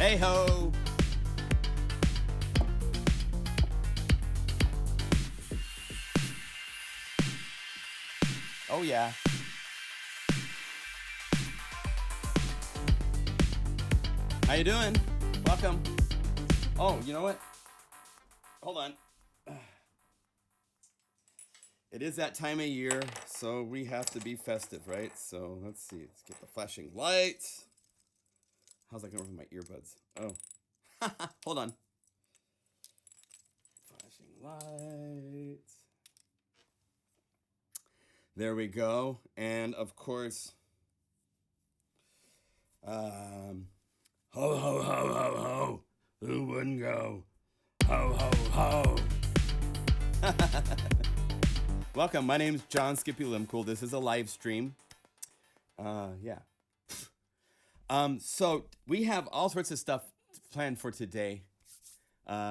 Hey ho! Oh yeah. How you doing? Welcome. Oh, you know what? Hold on. It is that time of year, so we have to be festive, right? So let's see. Let's get the flashing lights. How's that going with my earbuds? Oh. Hold on. Flashing lights. There we go. And of course, ho ho ho ho ho. Who wouldn't go? Ho ho ho. Welcome. My name's John Skippy Limcool. This is a live stream. Yeah. So we have all sorts of stuff planned for today. I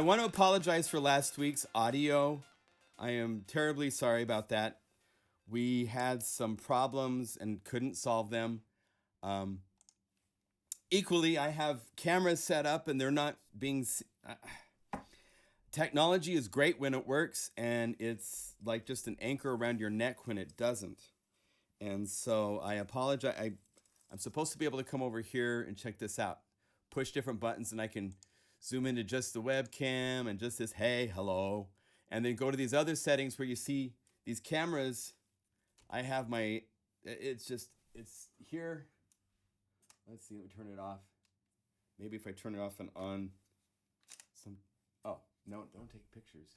want to apologize for last week's audio. I am terribly sorry about that. We had some problems and couldn't solve them. Equally, I have cameras set up and they're not being... Technology is great when it works, and it's like just an anchor around your neck when it doesn't. And so I apologize. I'm supposed to be able to come over here and check this out. Push different buttons and I can zoom into just the webcam and just this, hey, hello. And then go to these other settings where you see these cameras. I have my, it's here. Let's see, let me turn it off. Maybe if I turn it off and on some, oh, no, don't take pictures.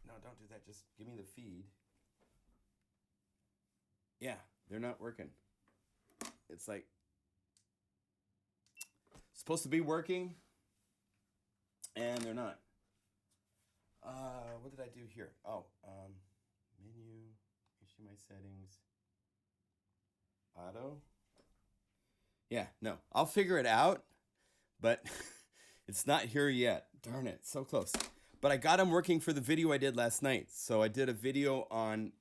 No, don't do that. Just give me the feed. Yeah, they're not working. It's like supposed to be working, and they're not. What did I do here? Oh, menu, HDMI settings, auto. Yeah, no, I'll figure it out, but it's not here yet. Darn it, so close. But I got them working for the video I did last night. So I did a video on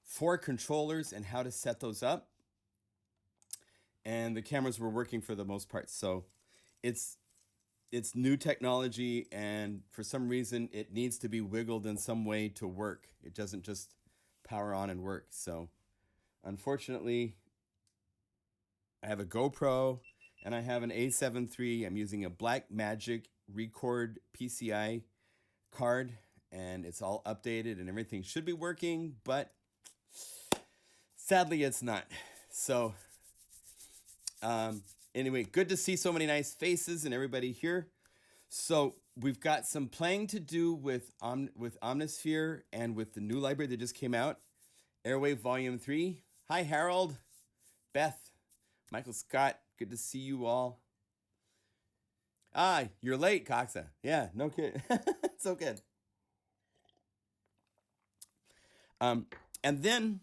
4 controllers and how to set those up. And the cameras were working for the most part. So it's new technology, and for some reason it needs to be wiggled in some way to work. It doesn't just power on and work. So unfortunately, I have a GoPro and I have an A7 III. I'm using a Blackmagic Record PCI card, and it's all updated and everything should be working, but sadly it's not. So anyway, good to see so many nice faces and everybody here. So we've got some playing to do with Omnisphere and with the new library that just came out, Airwave Volume 3. Hi, Harold, Beth, Michael Scott, good to see you all. Ah, you're late, Coxa. Yeah, no kid. So good. And then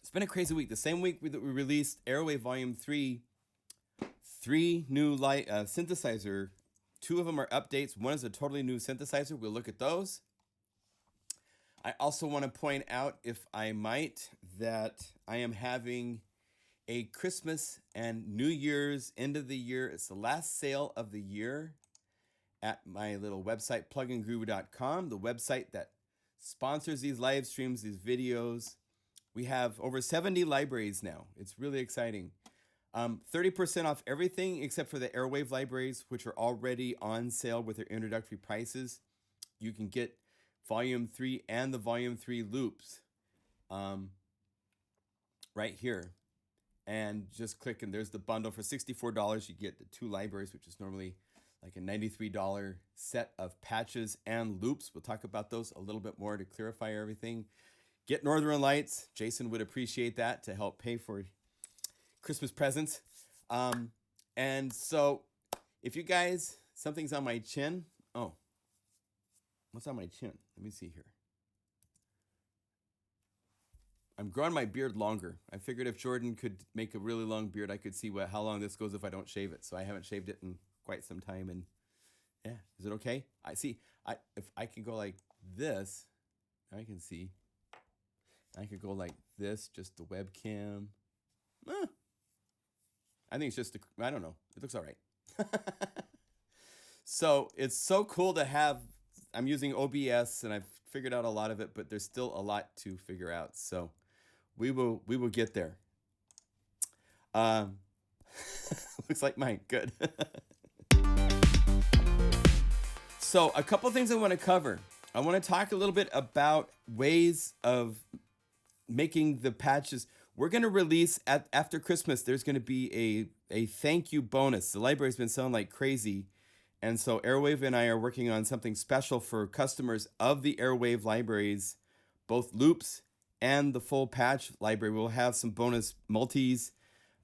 it's been a crazy week. The same week that we released Airwave Volume 3, 3 new synthesizer. 2 of them are updates. One is a totally new synthesizer. We'll look at those. I also want to point out, if I might, that I am having a Christmas and New Year's end of the year. It's the last sale of the year at my little website, plugandgroove.com, the website that sponsors these live streams, these videos. We have over 70 libraries now. It's really exciting. 30% off everything except for the Airwave libraries, which are already on sale with their introductory prices. You can get Volume 3 and the Volume 3 loops right here. And just click, and there's the bundle for $64. You get the 2 libraries, which is normally like a $93 set of patches and loops. We'll talk about those a little bit more to clarify everything. Get Northern Lights. Jason would appreciate that to help pay for Christmas presents. And so if you guys, something's on my chin. Oh, what's on my chin? Let me see here. I'm growing my beard longer. I figured if Jordan could make a really long beard, I could see how long this goes if I don't shave it. So I haven't shaved it in quite some time. And yeah, is it okay? I see. If I can go like this, I can see. I could go like this, just the webcam. I think it's just, I don't know. It looks all right. So it's so cool to have. I'm using OBS and I've figured out a lot of it, but there's still a lot to figure out. So we will get there. Um, looks like mine. Good. So a couple things I want to cover. I want to talk a little bit about ways of making the patches. We're going to release after Christmas. There's going to be a thank you bonus. The library's been selling like crazy. And so Airwave and I are working on something special for customers of the Airwave libraries, both loops and the full patch library. We'll have some bonus multis,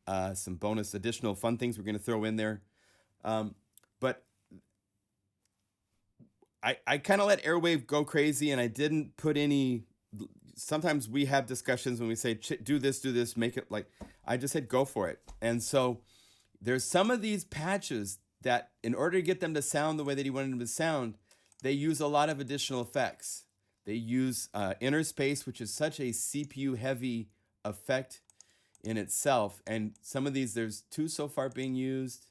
some bonus additional fun things we're going to throw in there. But I kind of let Airwave go crazy, and I didn't put any. Sometimes we have discussions when we say, do this, make it like, I just said, go for it. And so there's some of these patches that in order to get them to sound the way that he wanted them to sound, they use a lot of additional effects. They use inner space, which is such a CPU heavy effect in itself. And some of these, there's 2 so far being used,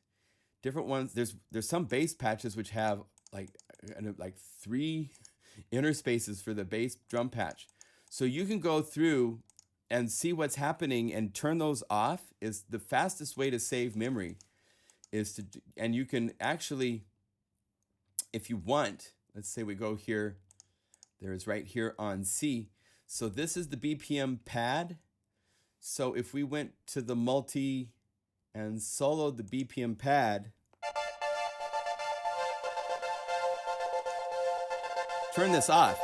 different ones. There's some bass patches which have like 3 inner spaces for the bass drum patch. So you can go through and see what's happening and turn those off. Is the fastest way to save memory. And you can actually, if you want, let's say we go here, there's right here on C. So this is the BPM pad. So if we went to the multi and soloed the BPM pad, turn this off.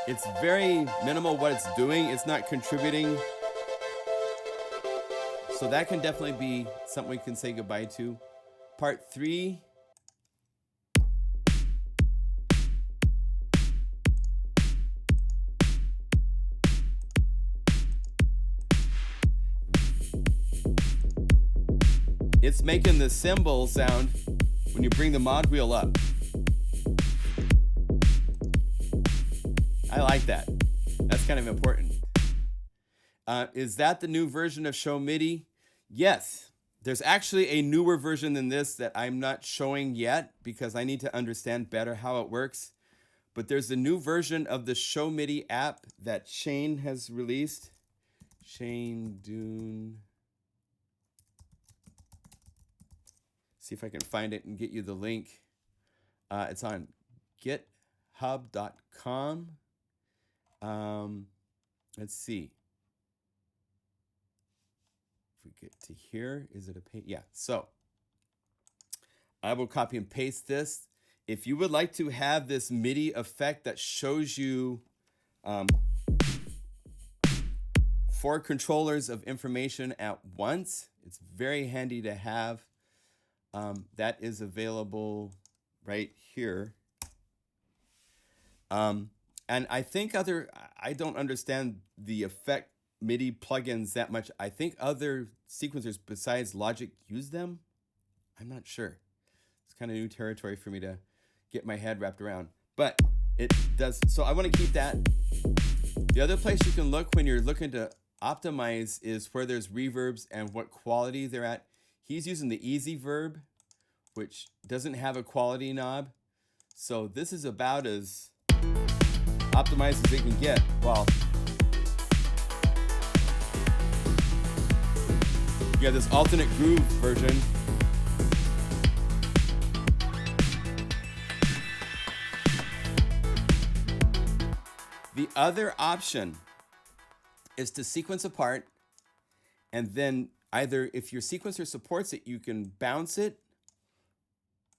It's very minimal what it's doing. It's not contributing. So that can definitely be something we can say goodbye to. Part 3. It's making the cymbal sound when you bring the mod wheel up. I like that. That's kind of important. Is that the new version of Show MIDI? Yes. There's actually a newer version than this that I'm not showing yet because I need to understand better how it works. But there's a new version of the Show MIDI app that Shane has released. Shane Dune. See if I can find it and get you the link. It's on github.com. Let's see. If we get to here, is it a page? Yeah. So I will copy and paste this. If you would like to have this MIDI effect that shows you 4 controllers of information at once, it's very handy to have. That is available right here. And I think I don't understand the effect MIDI plugins that much. I think other sequencers besides Logic use them. I'm not sure. It's kind of new territory for me to get my head wrapped around. But it does. So I want to keep that. The other place you can look when you're looking to optimize is where there's reverbs and what quality they're at. He's using the Easy Verb, which doesn't have a quality knob. So this is about as optimized as it can get. Well, you have this alternate groove version. The other option is to sequence apart, and then either if your sequencer supports it, you can bounce it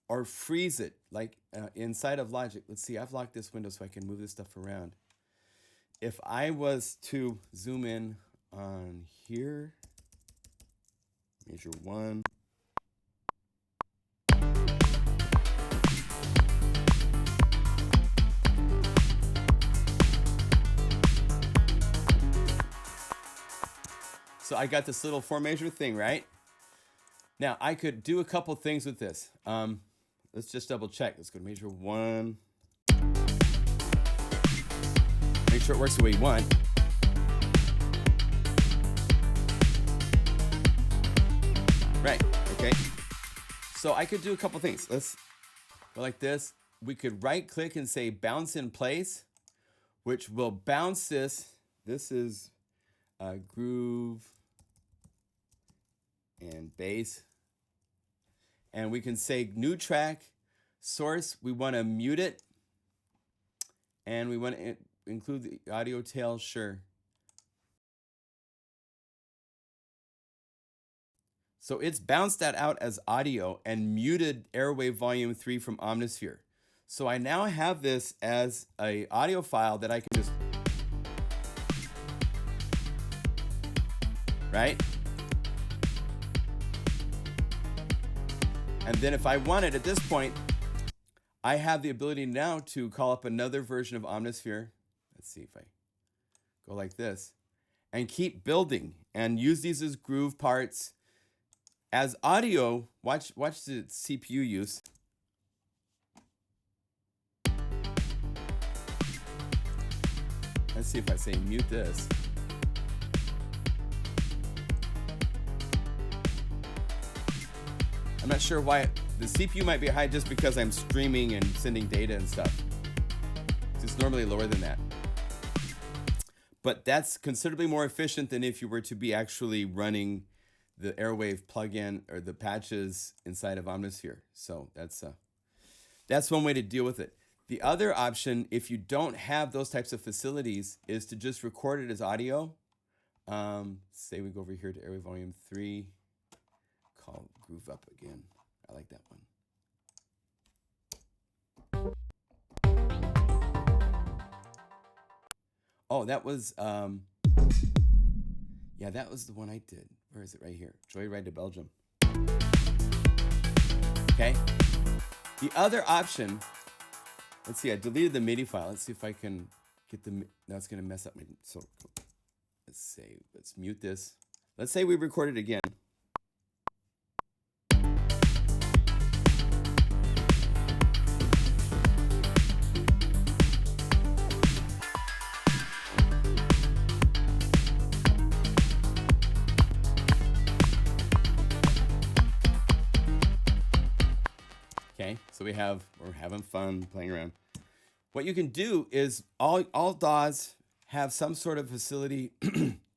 or freeze it, like inside of Logic. Let's see, I've locked this window so I can move this stuff around. If I was to zoom in on here, measure 1. So I got this little 4 measure thing, right? Now I could do a couple things with this. Let's just double check. Let's go to measure 1. Make sure it works the way you want. Right, okay. So I could do a couple things. Let's go like this. We could right click and say bounce in place, which will bounce this. This is groove and bass. And we can say new track, source. We want to mute it. And we want to include the audio tail, sure. So it's bounced that out as audio and muted Airwave Volume 3 from Omnisphere. So I now have this as an audio file that I can just, right? And then if I wanted at this point, I have the ability now to call up another version of Omnisphere. Let's see if I go like this and keep building and use these as groove parts. As audio, watch the CPU use. Let's see if I say mute this. I'm not sure why the CPU might be high just because I'm streaming and sending data and stuff. It's normally lower than that. But that's considerably more efficient than if you were to be actually running the Airwave plugin or the patches inside of Omnisphere. So that's one way to deal with it. The other option, if you don't have those types of facilities, is to just record it as audio. Say we go over here to Airwave Volume 3, call Groove Up again. I like that one. Oh, that was, yeah, that was the one I did. Where is it? Right here. Joyride to Belgium. Okay. The other option, let's see, I deleted the MIDI file. Let's see if I can get the, now it's going to mess up my, so let's mute this. Let's say we record it again. So we're having fun playing around. What you can do is all DAWs have some sort of facility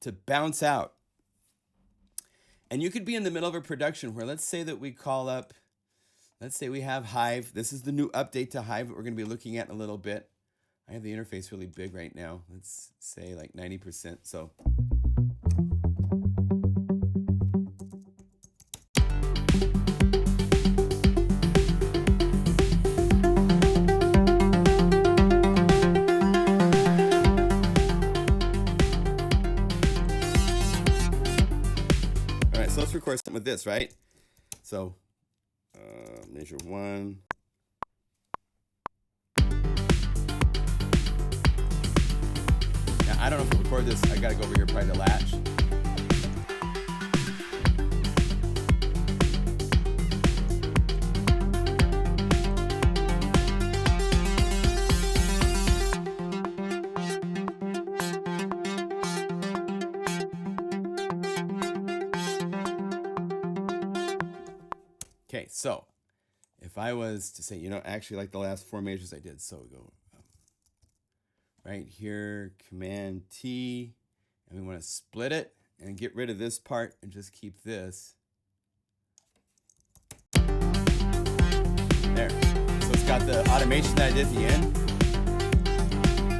to bounce out. And you could be in the middle of a production where let's say that we call up, let's say we have Hive. This is the new update to Hive that we're going to be looking at in a little bit. I have the interface really big right now. Let's say like 90%. So record something with this, right? So measure 1. Now I don't know if to record this. I gotta go over here probably to latch. Okay, so if I was to say, actually like the last 4 measures I did, so we go right here, Command T, and we want to split it and get rid of this part and just keep this. There. So it's got the automation that I did at the end.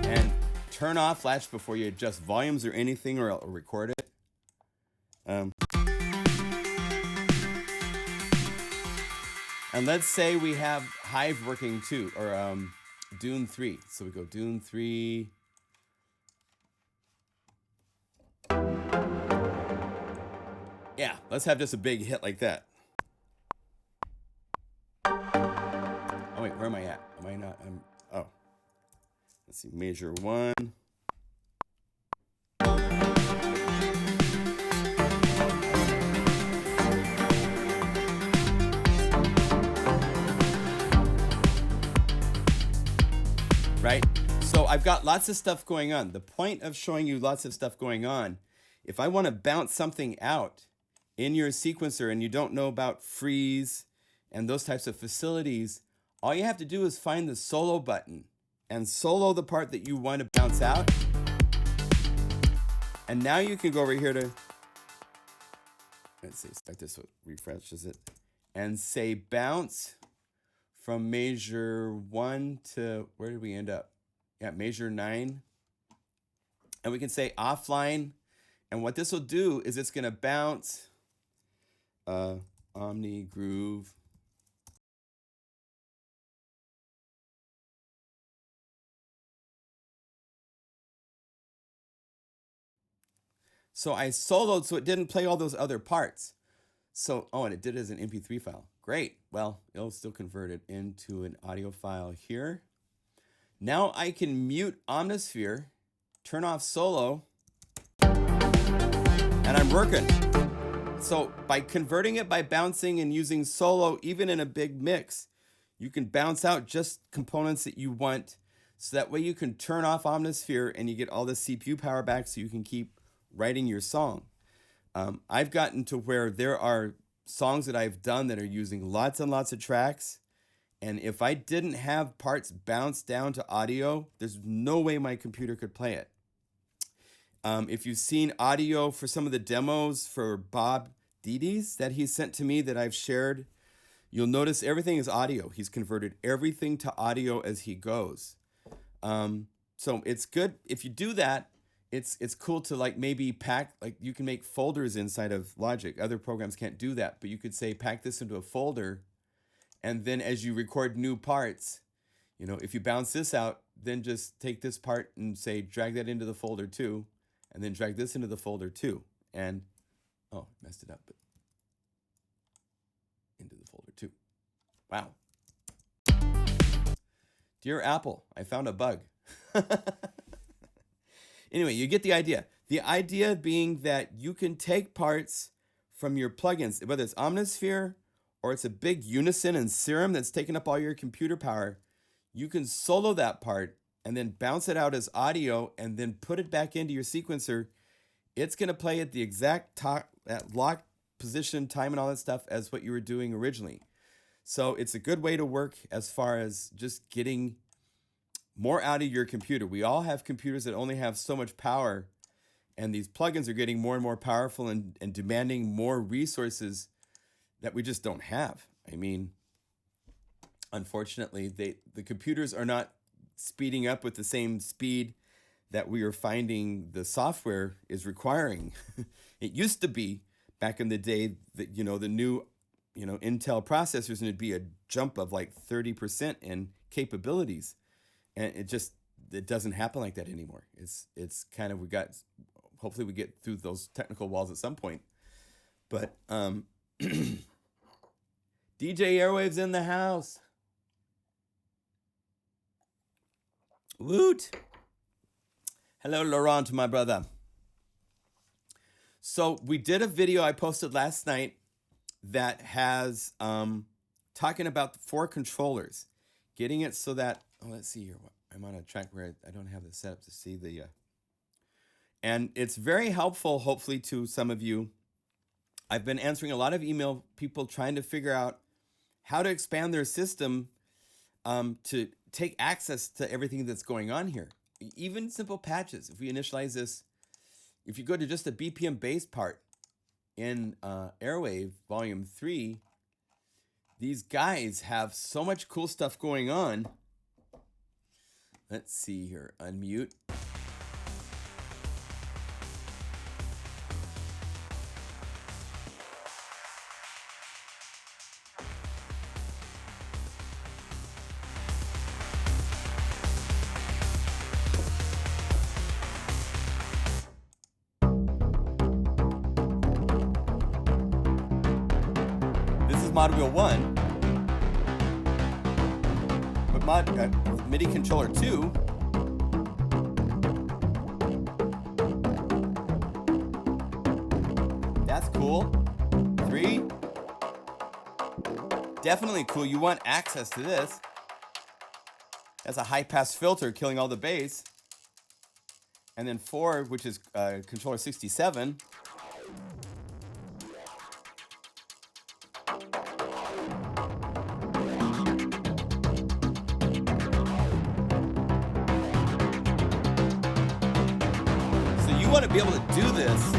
And turn off latch before you adjust volumes or anything or record it. And let's say we have Hive working too, or Dune 3. So we go Dune 3. Yeah, let's have just a big hit like that. Oh wait, where am I at? Am I not? Oh. Let's see, measure 1. Right? So I've got lots of stuff going on. The point of showing you lots of stuff going on, if I want to bounce something out in your sequencer and you don't know about freeze and those types of facilities, all you have to do is find the solo button and solo the part that you want to bounce out. And now you can go over here to, let's see, start this one, refreshes it, and say bounce from measure 1 to, where did we end up? Yeah, measure 9. And we can say offline. And what this will do is it's going to bounce Omni Groove. So I soloed so it didn't play all those other parts. So, oh, and it did it as an MP3 file. Great. Well, it'll still convert it into an audio file here. Now I can mute Omnisphere, turn off solo, and I'm working. So by converting it by bouncing and using solo, even in a big mix, you can bounce out just components that you want. So that way you can turn off Omnisphere and you get all the CPU power back so you can keep writing your song. I've gotten to where there are songs that I've done that are using lots and lots of tracks. And if I didn't have parts bounced down to audio, there's no way my computer could play it. If you've seen audio for some of the demos for Bob Didi's that he sent to me that I've shared, you'll notice everything is audio. He's converted everything to audio as he goes. So it's good. If you do that, it's cool to like maybe pack, like you can make folders inside of Logic. Other programs can't do that, but you could say pack this into a folder. And then as you record new parts, you know, if you bounce this out, then just take this part and say, drag that into the folder too, and then drag this into the folder too. And, oh, messed it up, but into the folder too. Wow. Dear Apple, I found a bug. Anyway, you get the idea. The idea being that you can take parts from your plugins, whether it's Omnisphere or it's a big Unison and Serum that's taking up all your computer power, you can solo that part and then bounce it out as audio and then put it back into your sequencer. It's going to play at the exact lock position, time, and all that stuff as what you were doing originally. So it's a good way to work as far as just getting more out of your computer. We all have computers that only have so much power, and these plugins are getting more and more powerful and demanding more resources that we just don't have. I mean, unfortunately, the computers are not speeding up with the same speed that we are finding the software is requiring. It used to be back in the day that, the new, Intel processors, and it'd be a jump of like 30% in capabilities. And it doesn't happen like that anymore. It's kind of, hopefully we get through those technical walls at some point. But DJ Airwave's in the house. Woot. Hello, Laurent, my brother. So we did a video I posted last night that has talking about the 4 controllers, getting it so that, let's see here. I'm on a track where I don't have the setup to see the, and it's very helpful, hopefully, to some of you. I've been answering a lot of email people trying to figure out how to expand their system to take access to everything that's going on here. Even simple patches. If we initialize this, if you go to just the BPM bass part in Airwave Volume 3, these guys have so much cool stuff going on. Let's see here. Unmute. This is Mod Wheel 1. But MIDI controller 2. That's cool. 3. Definitely cool. You want access to this. That's a high-pass filter killing all the bass. And then 4, which is controller 67. So you want to be able to do this.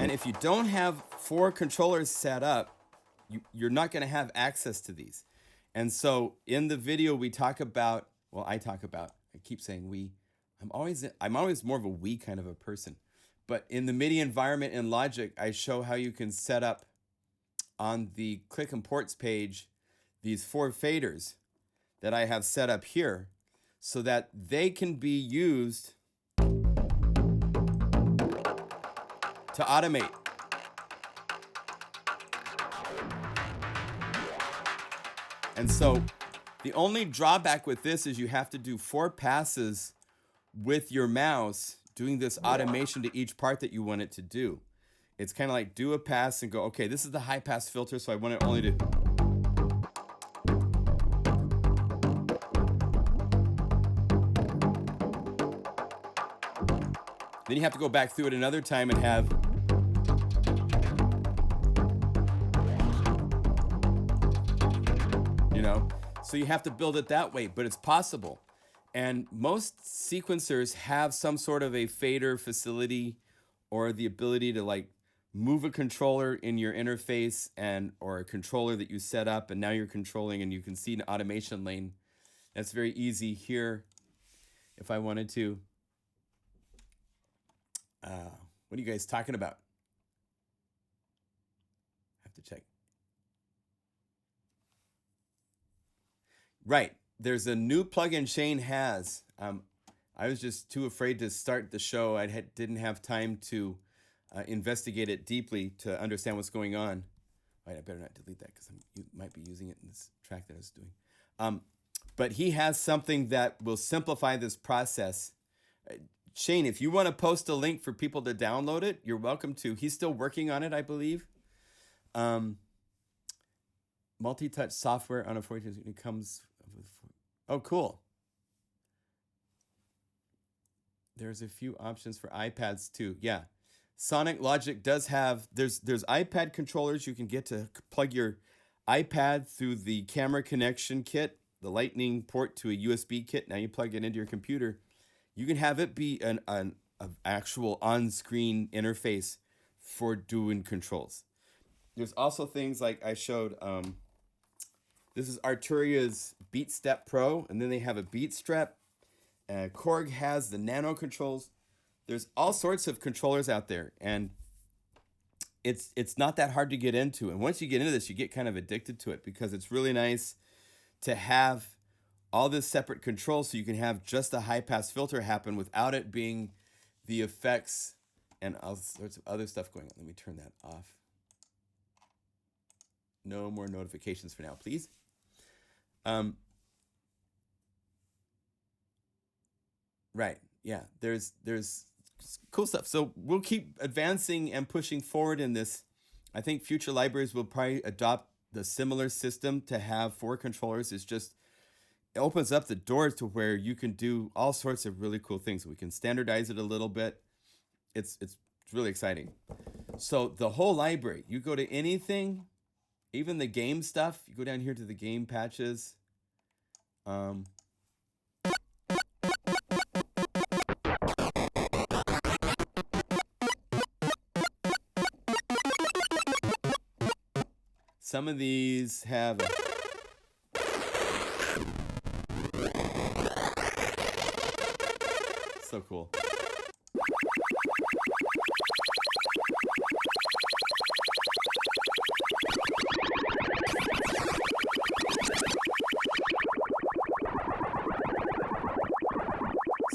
And if you don't have 4 controllers set up, you're not going to have access to these. And so in the video we talk about, well, I keep saying we, I'm always more of a we kind of a person. But in the MIDI environment in Logic, I show how you can set up on the Click Imports page these 4 faders that I have set up here so that they can be used to automate. And so the only drawback with this is you have to do 4 passes with your mouse doing this automation to each part that you want it to do. It's kind of like do a pass and go, okay, this is the high pass filter, so I want it only to... Then you have to go back through it another time and have... You know? So you have to build it that way, but it's possible. And most sequencers have some sort of a fader facility or the ability to like move a controller in your interface and or a controller that you set up and now you're controlling and you can see an automation lane. That's very easy here. If I wanted to, what are you guys talking about? I have to check. Right. There's a new plugin Shane has. I was just too afraid to start the show. Didn't have time to investigate it deeply to understand what's going on. Right, I better not delete that because you might be using it in this track that I was doing. But he has something that will simplify this process. Shane, if you want to post a link for people to download it, you're welcome to. He's still working on it, I believe. Multi-touch software on a 14, it comes with... Oh, cool. There's a few options for iPads too. Yeah. Sonic Logic does have, there's iPad controllers you can get to plug your iPad through the camera connection kit, the lightning port to a USB kit. Now you plug it into your computer. You can have it be an actual on-screen interface for doing controls. There's also things like I showed, this is Arturia's Beat Step Pro, and then they have a Beat Strap. Korg has the Nano controls. There's all sorts of controllers out there, and it's not that hard to get into. And once you get into this, you get kind of addicted to it because it's really nice to have all this separate control so you can have just a high-pass filter happen without it being the effects and all sorts of other stuff going on. Let me turn that off. No more notifications for now, please. Right, yeah, there's cool stuff. So we'll keep advancing and pushing forward in this. I think future libraries will probably adopt the similar system to have 4 controllers. It opens up the doors to where you can do all sorts of really cool things. We can standardize it a little bit. It's really exciting. So the whole library, you go to anything, even the game stuff, you go down here to the game patches. Some of these have so cool.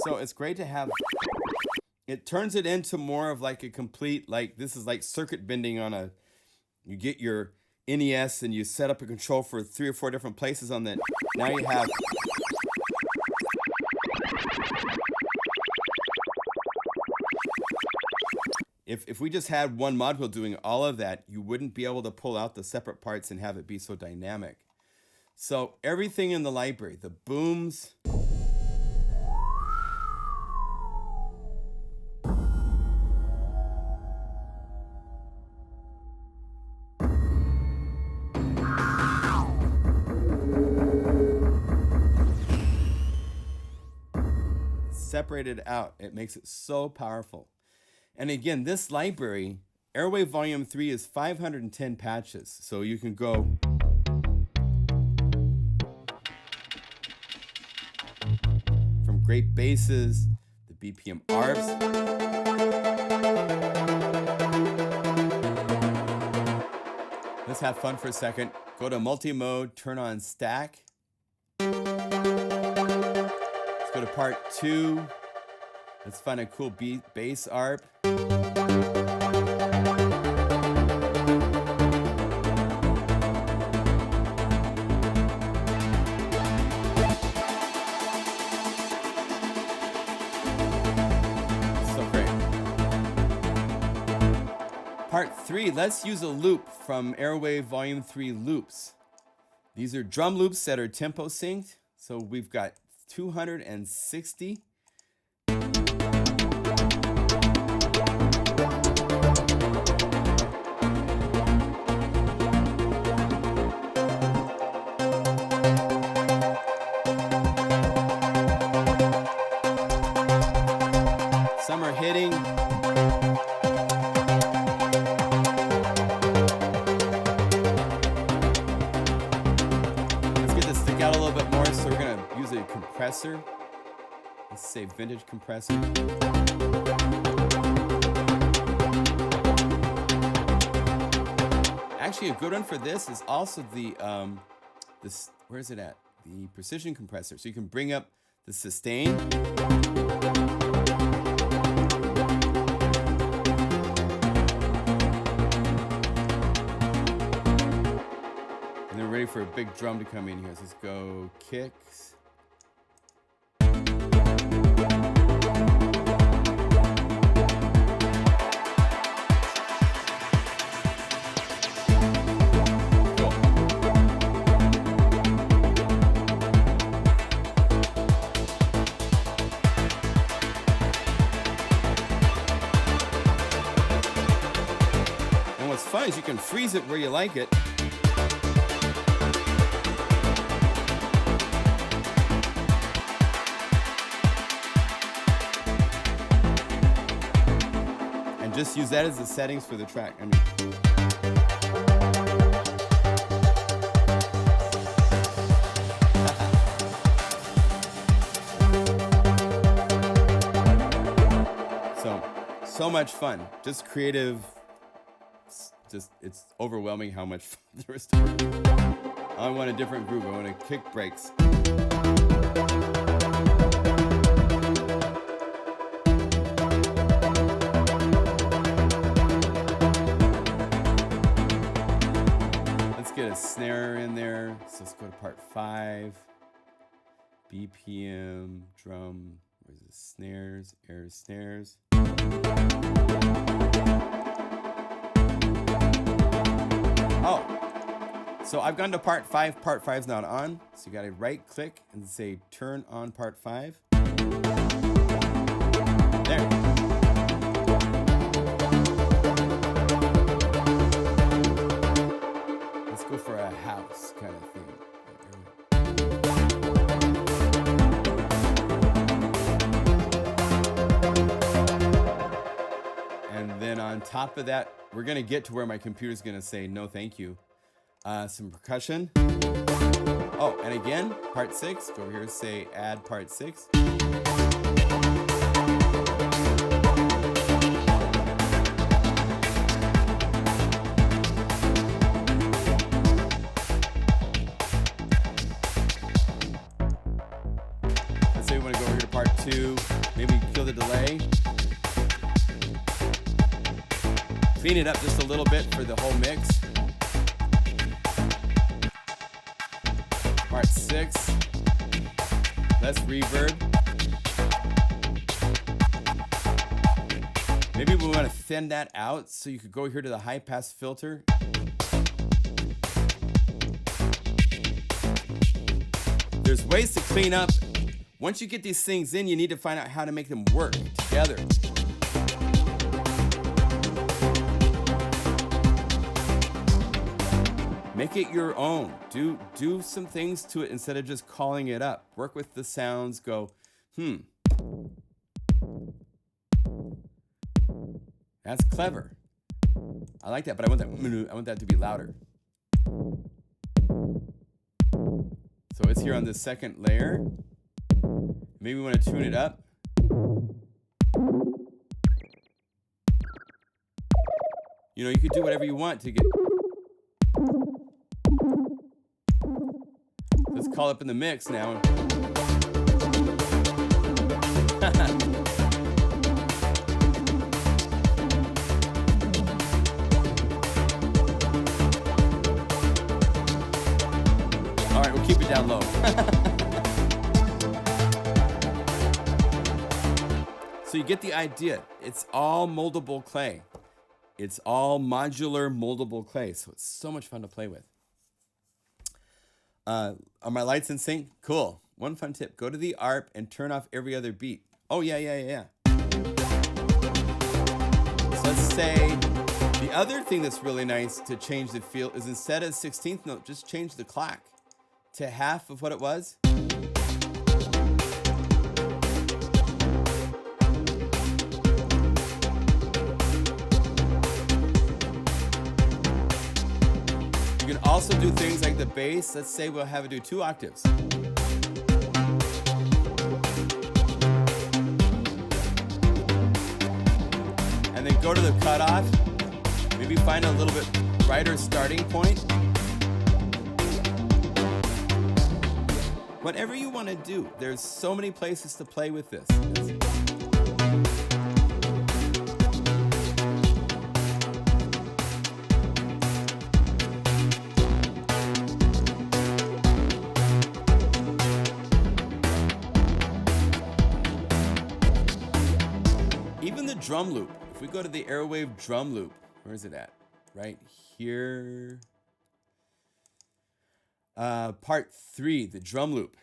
So it's great to have, it turns it into more of like a complete, like this is like circuit bending on a, you get your NES and you set up a control for 3 or 4 different places on that. Now you have, if we just had one module doing all of that, you wouldn't be able to pull out the separate parts and have it be so dynamic. So everything in the library, the booms, separated out. It makes it so powerful. And again, this library, Airwave Volume 3 is 510 patches. So you can go from great basses, the BPM ARPs. Let's have fun for a second. Go to multi-mode, turn on stack. Let's go to part 2. Let's find a cool bass ARP. Part 3, let's use a loop from Airwave Volume 3 loops. These are drum loops that are tempo synced. So we've got 260. Some are hitting. Out a little bit more, so we're going to use a compressor. Let's say vintage compressor. Actually, a good one for this is also the where is it at? The precision compressor. So you can bring up the sustain. Ready for a big drum to come in here. So let's go kicks. Cool. And what's fun is you can freeze it where you like it. Just use that as the settings for the track. I mean, so much fun. Just creative. It's overwhelming how much fun there is to work. I want a different groove. I want to kick breaks. Get a snare in there. So let's go to part 5. BPM, drum, where's the snares, air snares. Oh, so I've gone to part 5. Part 5 is not on. So you got to right click and say turn on part 5. There. Go for a house kind of thing. And then on top of that, we're going to get to where my computer's going to say no thank you. Some percussion. Oh, and again, part 6. Go over here, say add part 6. Part 2, maybe kill the delay. Clean it up just a little bit for the whole mix. Part 6, less reverb. Maybe we want to thin that out, so you could go here to the high pass filter. There's ways to clean up. Once you get these things in, you need to find out how to make them work together. Make it your own. Do some things to it instead of just calling it up. Work with the sounds. Go, that's clever. I like that, but I want that to be louder. So it's here on the second layer. Maybe we want to tune it up. You know, you could do whatever you want to get. Let's call up in the mix now. All right, we'll keep it down low. So you get the idea. It's all moldable clay. It's all modular moldable clay. So it's so much fun to play with. Are my lights in sync? Cool. One fun tip. Go to the ARP and turn off every other beat. Oh, yeah. So let's say the other thing that's really nice to change the feel is instead of 16th note, just change the clack to half of what it was. You can also do things like the bass. Let's say we'll have it do 2 octaves. And then go to the cutoff. Maybe find a little bit brighter starting point. Whatever you want to do, there's so many places to play with this. Even the drum loop. If we go to the Airwave drum loop, where is it at? Right here. Part 3, the drum loop.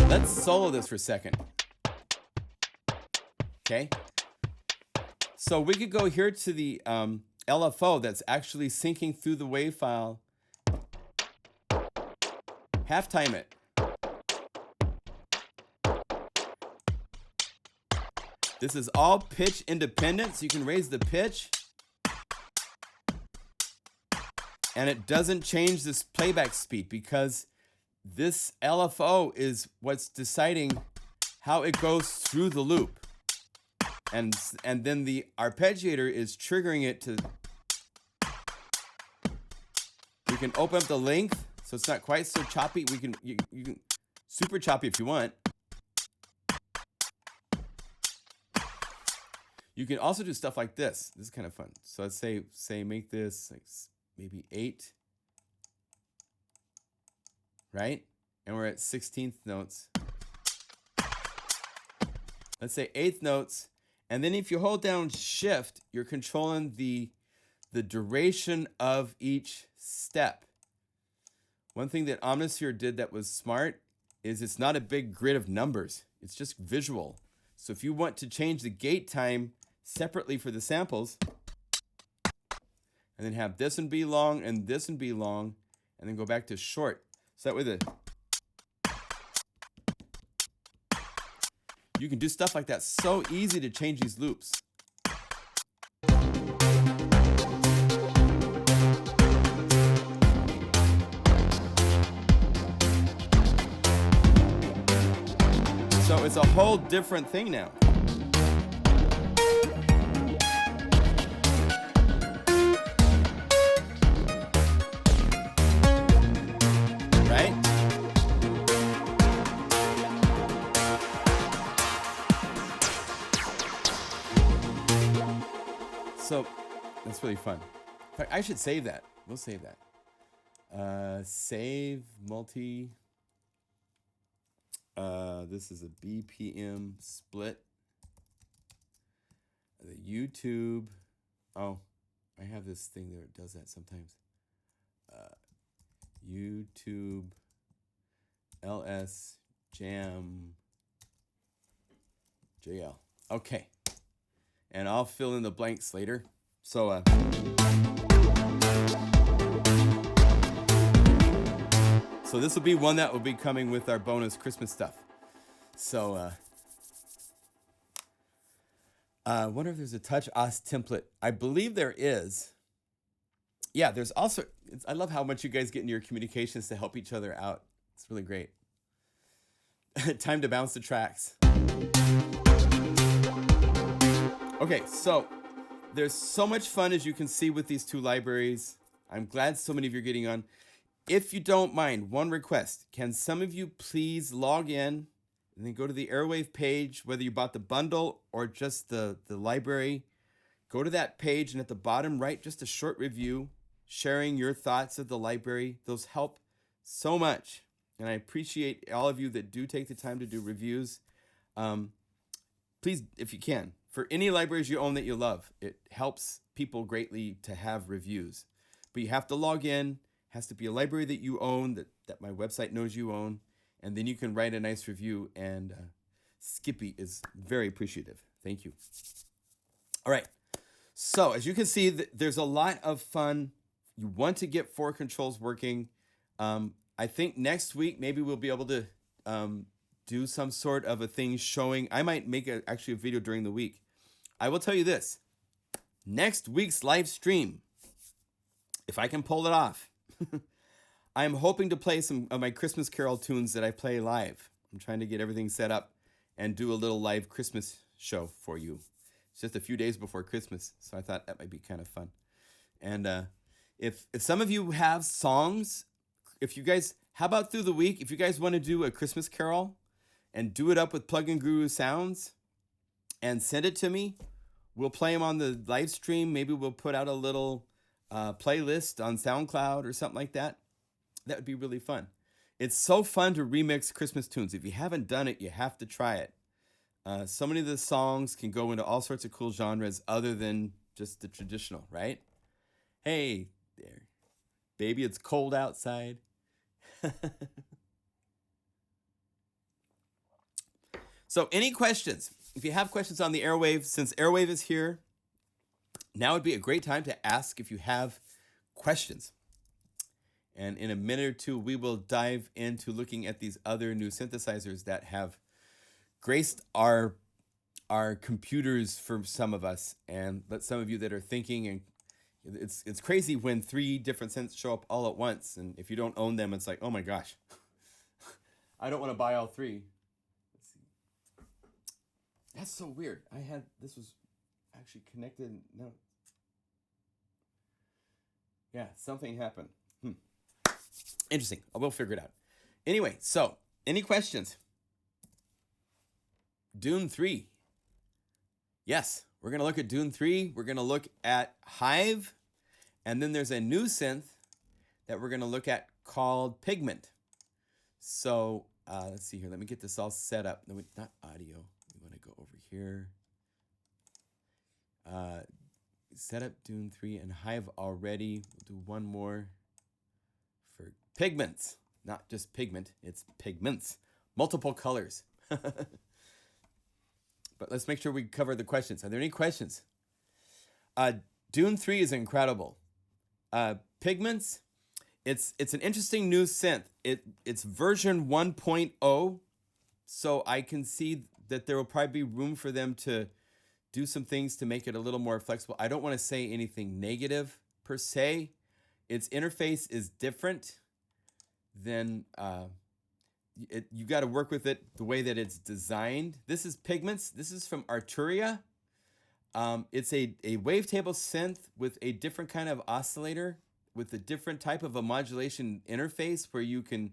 Let's solo this for a second. Okay. So we could go here to the LFO that's actually syncing through the wave file. Half time it. This is all pitch independent, so you can raise the pitch. And it doesn't change this playback speed because this LFO is what's deciding how it goes through the loop. And then the arpeggiator is triggering it to... We can open up the length so it's not quite so choppy. You can super choppy if you want. You can also do stuff like this. This is kind of fun. So let's say make this like maybe 8, right? And we're at 16th notes. Let's say 8th notes. And then if you hold down shift, you're controlling the duration of each step. One thing that Omnisphere did that was smart is it's not a big grid of numbers. It's just visual. So if you want to change the gate time separately for the samples, and then have this one be long and this one be long, and then go back to short. So that way you can do stuff like that. So easy to change these loops. So it's a whole different thing now. So that's really fun. In fact, I should save that. We'll save that. Save multi. This is a BPM split. The YouTube. Oh, I have this thing there. It does that sometimes. YouTube LS Jam JL. Okay. And I'll fill in the blanks later. So so this will be one that will be coming with our bonus Christmas stuff. So I wonder if there's a Touch Os template. I believe there is. Yeah, there's also, I love how much you guys get in your communications to help each other out. It's really great. Time to bounce the tracks. Okay, so there's so much fun, as you can see, with these two libraries. I'm glad so many of you are getting on. If you don't mind, one request. Can some of you please log in and then go to the Airwave page, whether you bought the bundle or just the library. Go to that page, and at the bottom right, just a short review sharing your thoughts of the library. Those help so much. And I appreciate all of you that do take the time to do reviews. Please, if you can, for any libraries you own that you love, it helps people greatly to have reviews. But you have to log in. It has to be a library that you own, that my website knows you own. And then you can write a nice review. And Skippy is very appreciative. Thank you. All right. So as you can see, there's a lot of fun. You want to get 4 controls working. I think next week, maybe we'll be able to do some sort of a thing showing. I might make actually a video during the week. I will tell you this. Next week's live stream, if I can pull it off, I'm hoping to play some of my Christmas Carol tunes that I play live. I'm trying to get everything set up and do a little live Christmas show for you. It's just a few days before Christmas, so I thought that might be kind of fun. And if some of you have songs, if you guys, how about through the week, if you guys want to do a Christmas Carol and do it up with Plugin Guru sounds and send it to me, we'll play them on the live stream. Maybe we'll put out a little playlist on SoundCloud or something like that. That would be really fun. It's so fun to remix Christmas tunes. If you haven't done it, you have to try it. So many of the songs can go into all sorts of cool genres other than just the traditional, right? Hey there, baby, it's cold outside. So any questions? If you have questions on the Airwave, since Airwave is here, now would be a great time to ask if you have questions. And in a minute or two, we will dive into looking at these other new synthesizers that have graced our computers for some of us, and let some of you that are thinking, and it's crazy when 3 different synths show up all at once, and if you don't own them, it's like, oh my gosh, I don't want to buy all 3. Let's see. That's so weird. This was actually connected. No. Yeah, something happened. Interesting. We'll figure it out. Anyway, so any questions? Dune 3. Yes, we're going to look at Dune 3. We're going to look at Hive. And then there's a new synth that we're going to look at called Pigment. So let's see here. Let me get this all set up. No, not audio. We want to go over here. Set up Dune 3 and Hive already. We'll do one more for Pigments. Not just pigment, it's pigments. Multiple colors. But let's make sure we cover the questions. Are there any questions? Dune 3 is incredible. Pigments, it's an interesting new synth. It's version 1.0, so I can see that there will probably be room for them to do some things to make it a little more flexible. I don't want to say anything negative per se. Its interface is different than you got to work with it the way that it's designed. This is Pigments. This is from Arturia. It's a wavetable synth with a different kind of oscillator with a different type of a modulation interface where you can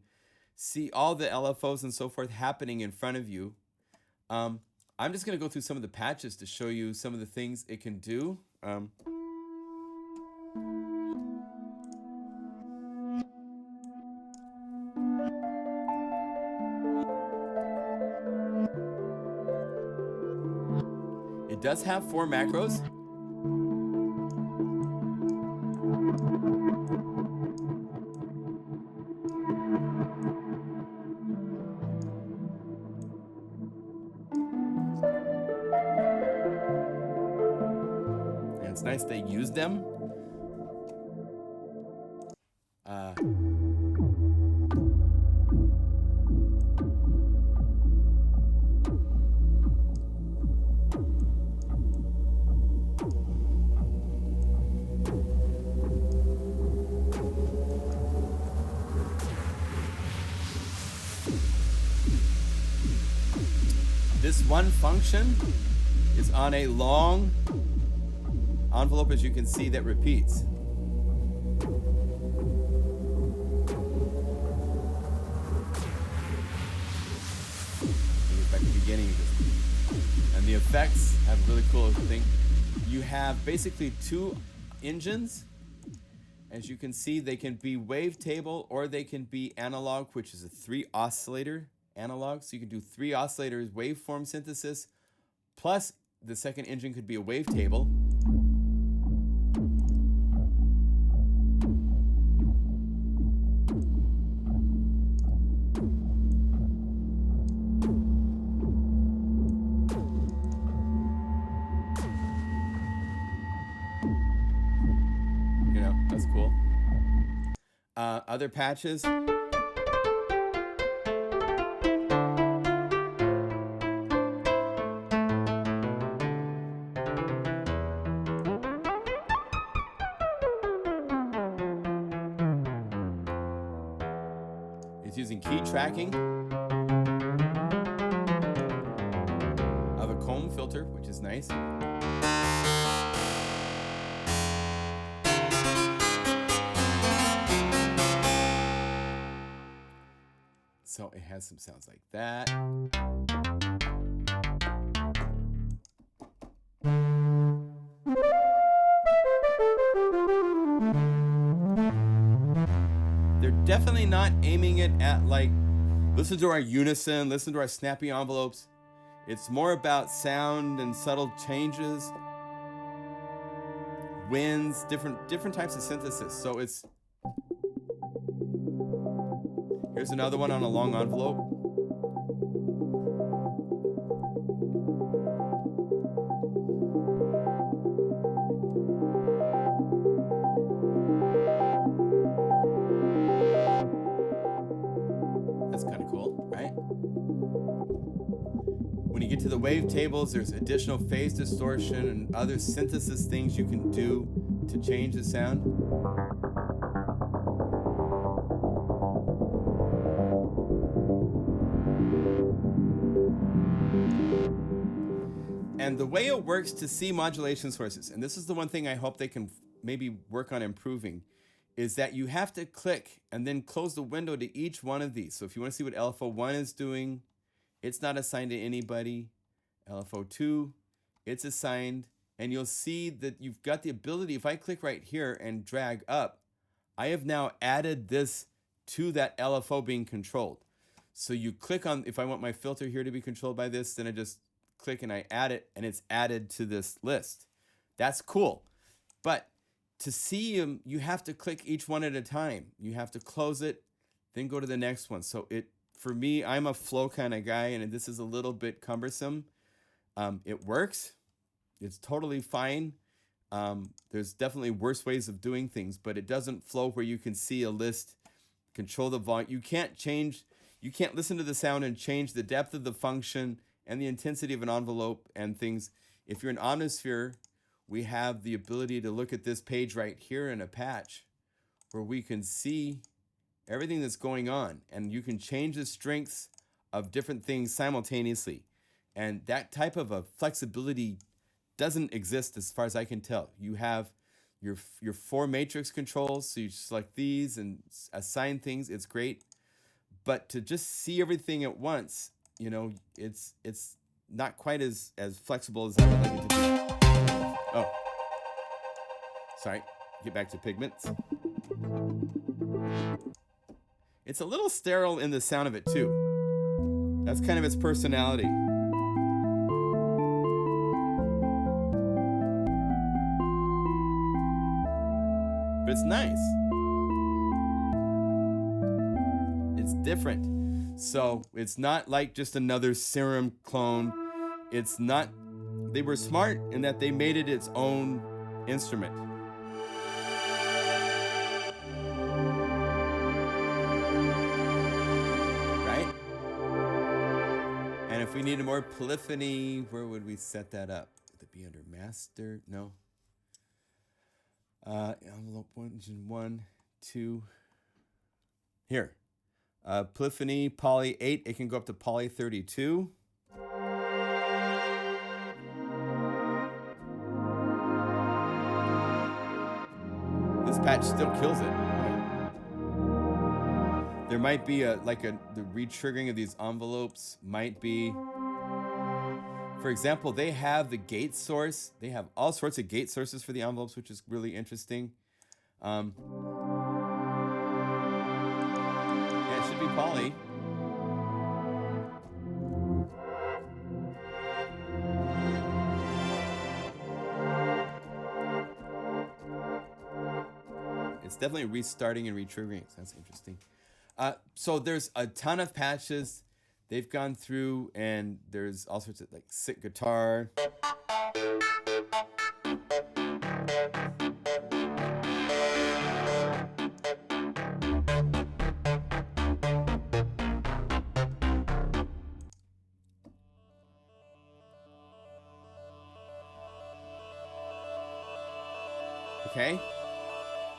see all the LFOs and so forth happening in front of you. I'm just going to go through some of the patches to show you some of the things it can do. It does have 4 macros. guess they use them. This one function is on a long envelope, as you can see, that repeats. Back to the beginning, and the effects have a really cool thing. You have basically two engines. As you can see, they can be wavetable or they can be analog, which is a 3 oscillator analog. So you can do 3 oscillators waveform synthesis, plus the second engine could be a wavetable. You know, that's cool. Other patches. It's using key tracking of a comb filter, which is nice. So it has some sounds like that. They're definitely not aiming it at like, listen to our unison, listen to our snappy envelopes. It's more about sound and subtle changes, winds, different types of synthesis. So it's, here's another one on a long envelope. That's kind of cool, right? When you get to the wavetables, there's additional phase distortion and other synthesis things you can do to change the sound. And the way it works to see modulation sources, and this is the one thing I hope they can maybe work on improving, is that you have to click and then close the window to each one of these. So if you want to see what LFO1 is doing, it's not assigned to anybody. LFO2, it's assigned. And you'll see that you've got the ability, if I click right here and drag up, I have now added this to that LFO being controlled. So you click on, if I want my filter here to be controlled by this, then I just click and I add it, and it's added to this list. That's cool. But to see them, you have to click each one at a time. You have to close it, then go to the next one. So it, for me, I'm a flow kind of guy, and this is a little bit cumbersome. It works. It's totally fine. There's definitely worse ways of doing things, but it doesn't flow where you can see a list, control the volume. You can't listen to the sound and change the depth of the function and the intensity of an envelope and things. If you're in Omnisphere, we have the ability to look at this page right here in a patch where we can see everything that's going on, and you can change the strengths of different things simultaneously. And that type of a flexibility doesn't exist as far as I can tell. You have your 4 matrix controls, so you select these and assign things, it's great. But to just see everything at once, you know, it's not quite as flexible as I would like it to be. Oh, sorry, get back to Pigment. It's a little sterile in the sound of it too. That's kind of its personality. But it's nice. It's different. So it's not like just another Serum clone. It's not, they were smart in that they made it its own instrument. Right? And if we needed more polyphony, where would we set that up? Would it be under master? No. Envelope 1, 2. Here. Polyphony, poly 8. It can go up to poly 32. This patch still kills it. There might be the re-triggering of these envelopes might be. For example, they have the gate source. They have all sorts of gate sources for the envelopes, which is really interesting. Yeah, it should be poly. It's definitely restarting and re-triggering. So that's interesting. So there's a ton of patches they've gone through, and there's all sorts of like sick guitar. Okay.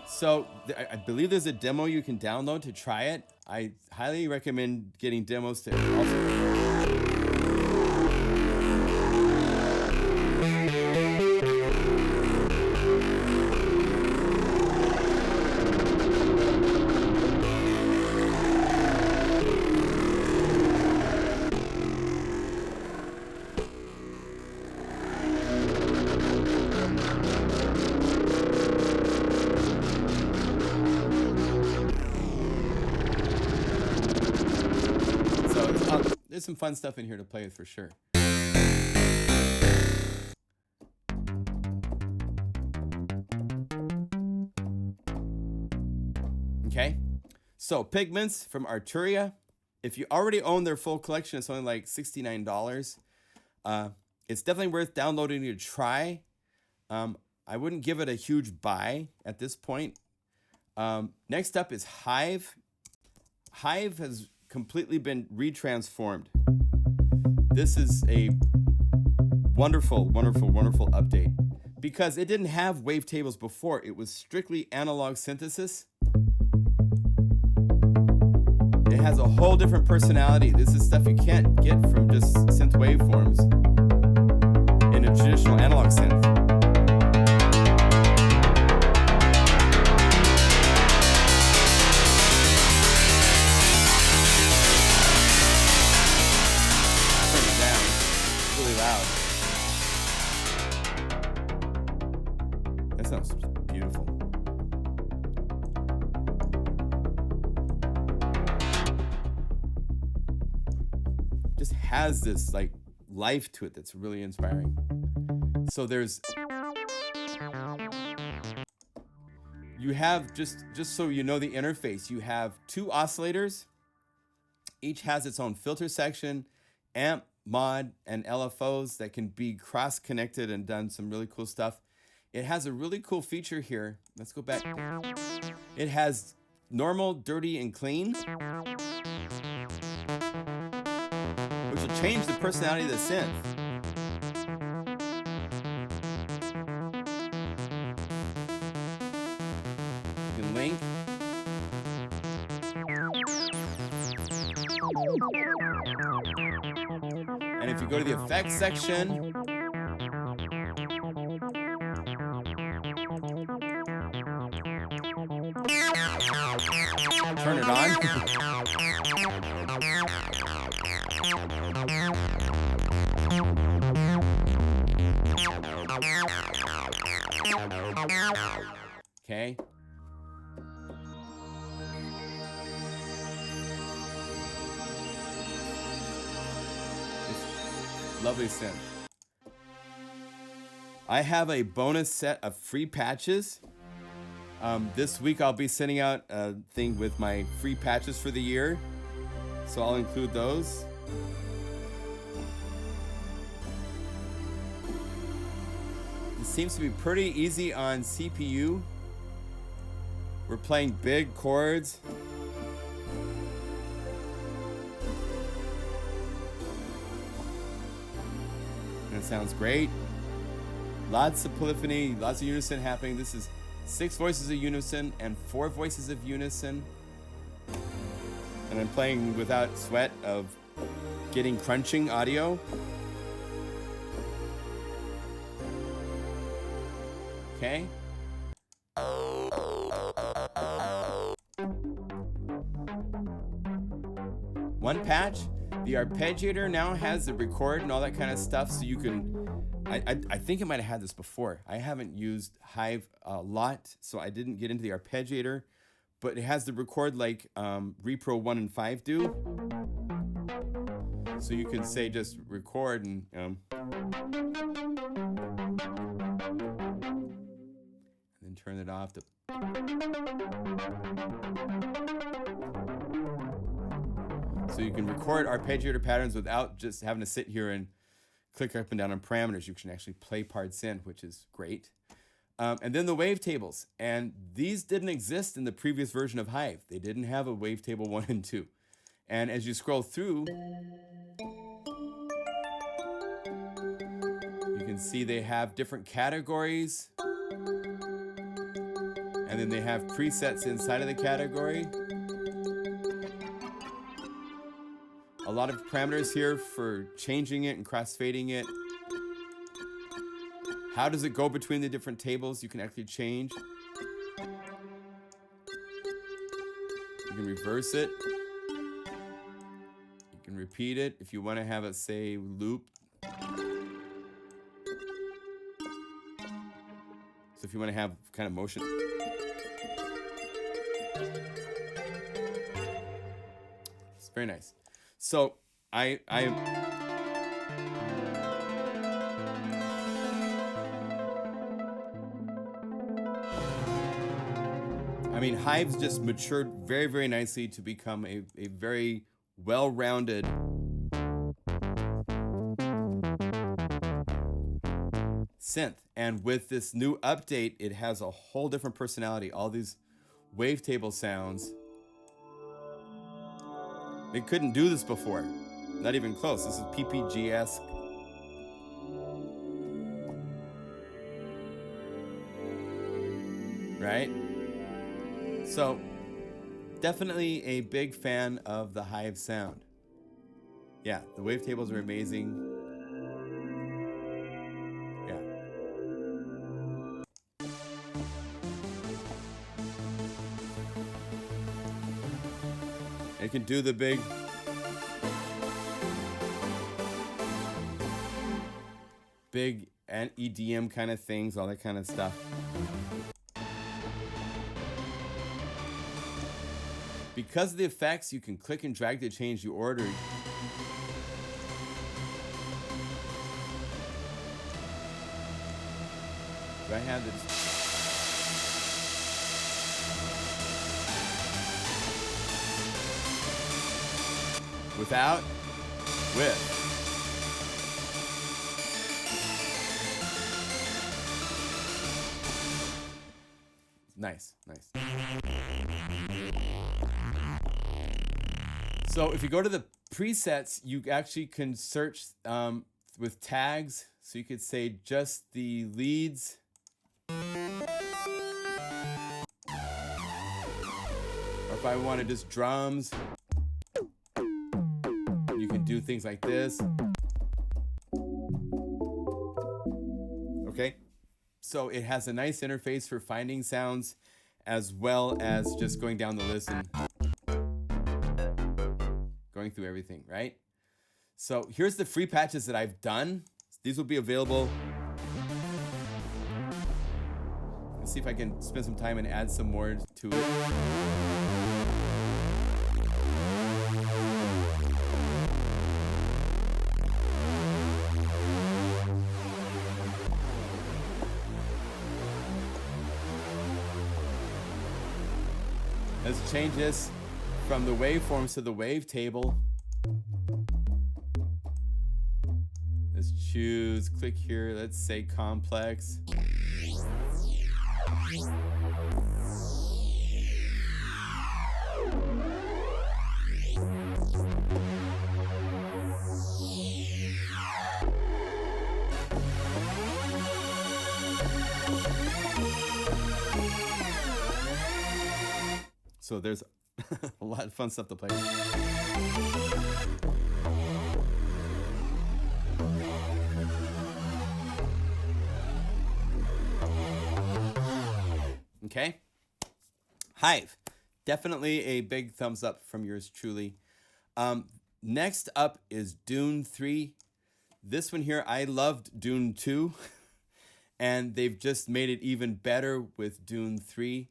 So I believe there's a demo you can download to try it. I highly recommend getting demos to also. There's some fun stuff in here to play with for sure. Okay, so Pigments from Arturia. If you already own their full collection, it's only like $69. It's definitely worth downloading to try. I wouldn't give it a huge buy at this point. Next up is Hive. Hive has completely been retransformed. This is a wonderful, wonderful, wonderful update because it didn't have wavetables before. It was strictly analog synthesis. It has a whole different personality. This is stuff you can't get from just synth waveforms in a traditional analog synth. That sounds beautiful. Just has this like life to it that's really inspiring. So you have just so you know the interface, you have 2 oscillators. Each has its own filter section, amp, mod, and LFOs that can be cross-connected and done some really cool stuff. It has a really cool feature here. Let's go back. It has normal, dirty, and clean, which will change the personality of the synth. You can link. And if you go to the effects section, turn it on. Okay. Lovely synth. I have a bonus set of free patches. This week I'll be sending out a thing with my free patches for the year. So I'll include those. The seems to be pretty easy on CPU. We're playing big chords. And it sounds great. Lots of polyphony, lots of unison happening. This is 6 voices of unison and 4 voices of unison. And I'm playing without sweat of getting crunching audio. Okay. One patch, the arpeggiator now has the record and all that kind of stuff, so you can, I think I might have had this before. I haven't used Hive a lot, so I didn't get into the arpeggiator, but it has the record like Repro 1 and 5 do. So you can say just record and then turn it off to. So you can record arpeggiator patterns without just having to sit here and click up and down on parameters. You can actually play parts in, which is great. And then the wavetables. And these didn't exist in the previous version of Hive. They didn't have a wavetable 1 and 2. And as you scroll through, you can see they have different categories. And then they have presets inside of the category. A lot of parameters here for changing it and crossfading it. How does it go between the different tables? You can actually change. You can reverse it. You can repeat it if you want to have it say loop. So if you want to have kind of motion. It's very nice. So I mean, Hive's just matured very, very nicely to become a very well-rounded synth. And with this new update, it has a whole different personality. All these wavetable sounds. It couldn't do this before. Not even close. This is PPG-esque. Right? So, definitely a big fan of the Hive sound. Yeah, the wavetables are amazing. Yeah. It can do the big and EDM kind of things, all that kind of stuff. Because of the effects, you can click and drag to change the order. Do I have this? Without, with. Nice, nice. So if you go to the presets, you actually can search with tags. So you could say just the leads. Or if I wanted just drums, you can do things like this. Okay. So it has a nice interface for finding sounds as well as just going down the list and going through everything, right? So here's the free patches that I've done. These will be available. Let's see if I can spend some time and add some more to it. Let's change this from the waveforms to the wavetable. Let's choose, click here, let's say complex. So there's a lot of fun stuff to play with. Okay. Hive. Definitely a big thumbs up from yours truly. Next up is Dune 3. This one here, I loved Dune 2. And they've just made it even better with Dune 3.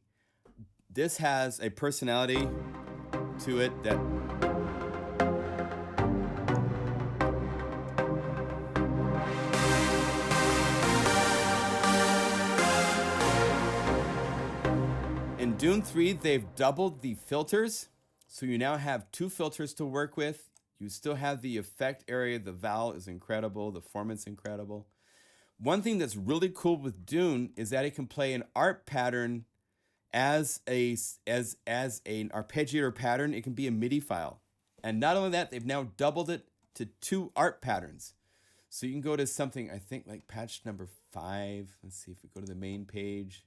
This has a personality to it that in Dune 3 they've doubled the filters, so you now have 2 filters to work with. You still have the effect area. The val is incredible, the format's incredible. One thing that's really cool with Dune is that it can play an art pattern as an arpeggiator pattern. It can be a MIDI file. And not only that, they've now doubled it to 2 art patterns. So you can go to something, I think like patch number 5. Let's see if we go to the main page.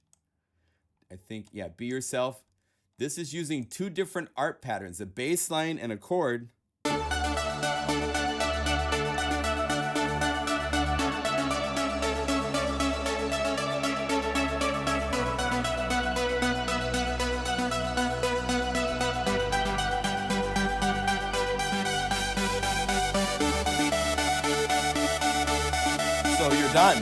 I think, yeah, Be Yourself. This is using 2 different art patterns, a bass line and a chord. So you're done.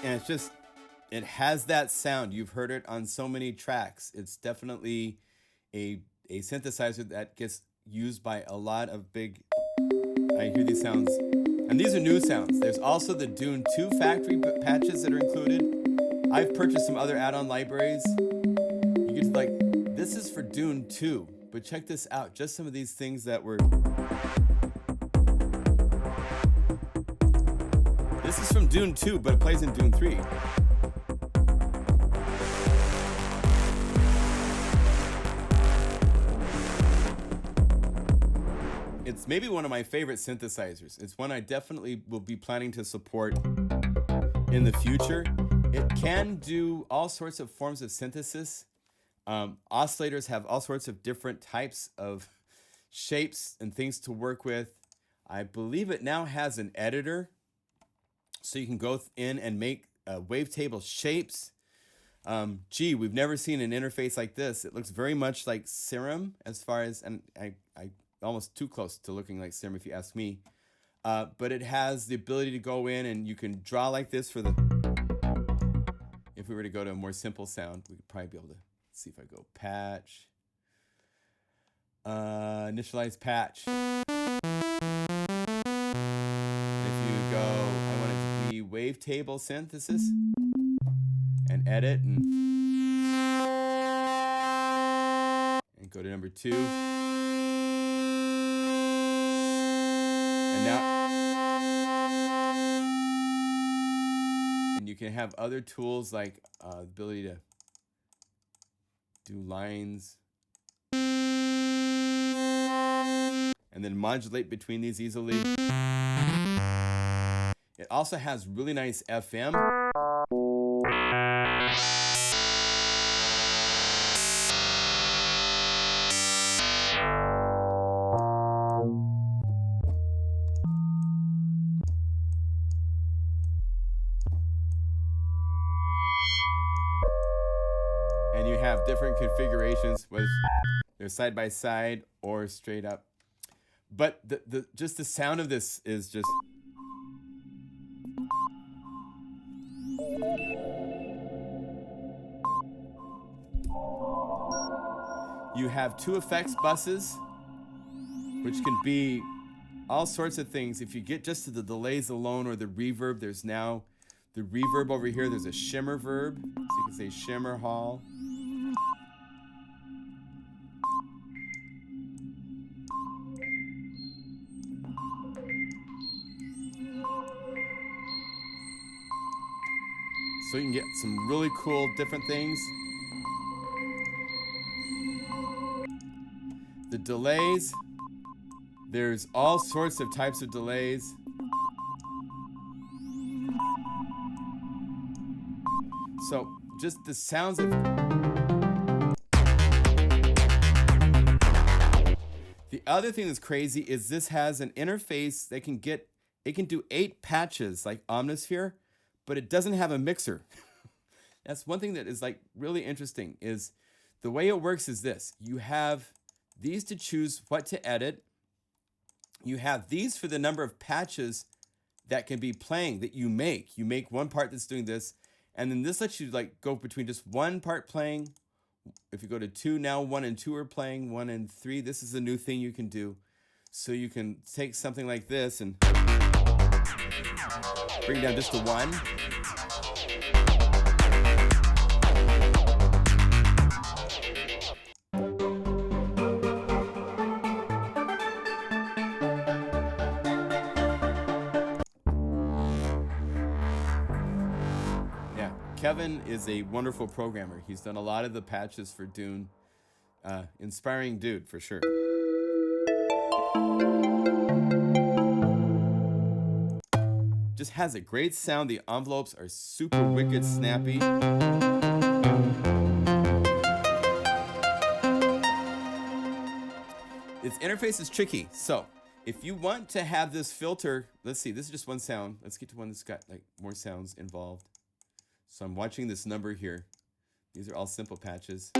And it's just, it has that sound. You've heard it on so many tracks. It's definitely a synthesizer that gets used by a lot of big, I hear these sounds. And these are new sounds. There's also the Dune 2 factory patches that are included. I've purchased some other add-on libraries. You get to like, this is for Dune 2, but check this out. Just some of these things that were... This is from Dune 2, but it plays in Dune 3. It's maybe one of my favorite synthesizers. It's one I definitely will be planning to support in the future. It can do all sorts of forms of synthesis. Oscillators have all sorts of different types of shapes and things to work with. I believe it now has an editor, so you can go in and make wavetable shapes. Gee, we've never seen an interface like this. It looks very much like Serum as far as, and I almost too close to looking like Serum if you ask me. But it has the ability to go in and you can draw like this for the, if we were to go to a more simple sound, we could probably be able to see if I go patch, initialize patch. Wavetable synthesis and edit and go to number 2 and now and you can have other tools like the ability to do lines and then modulate between these easily. It also has really nice FM. And you have different configurations, whether they're side by side or straight up. But just the sound of this is just... You have 2 effects buses, which can be all sorts of things. If you get just to the delays alone or the reverb, there's now the reverb over here. There's a shimmer verb. So you can say shimmer hall. So you can get some really cool different things. The delays, there's all sorts of types of delays. So just the sounds of... The other thing that's crazy is this has an interface that can get, it can do 8 patches like Omnisphere, but it doesn't have a mixer. That's one thing that is like really interesting is the way it works is this. You have these to choose what to edit. You have these for the number of patches that can be playing that you make. You make one part that's doing this, and then this lets you like go between just one part playing. If you go to 2, now 1 and 2 are playing, 1 and 3. This is a new thing you can do. So you can take something like this and bring it down just to 1. Yeah, Kevin is a wonderful programmer. He's done a lot of the patches for Dune. Inspiring dude, for sure. Just has a great sound. The envelopes are super wicked snappy. Its interface is tricky. So if you want to have this filter, let's see, this is just one sound. Let's get to one that's got like more sounds involved. So I'm watching this number here. These are all simple patches.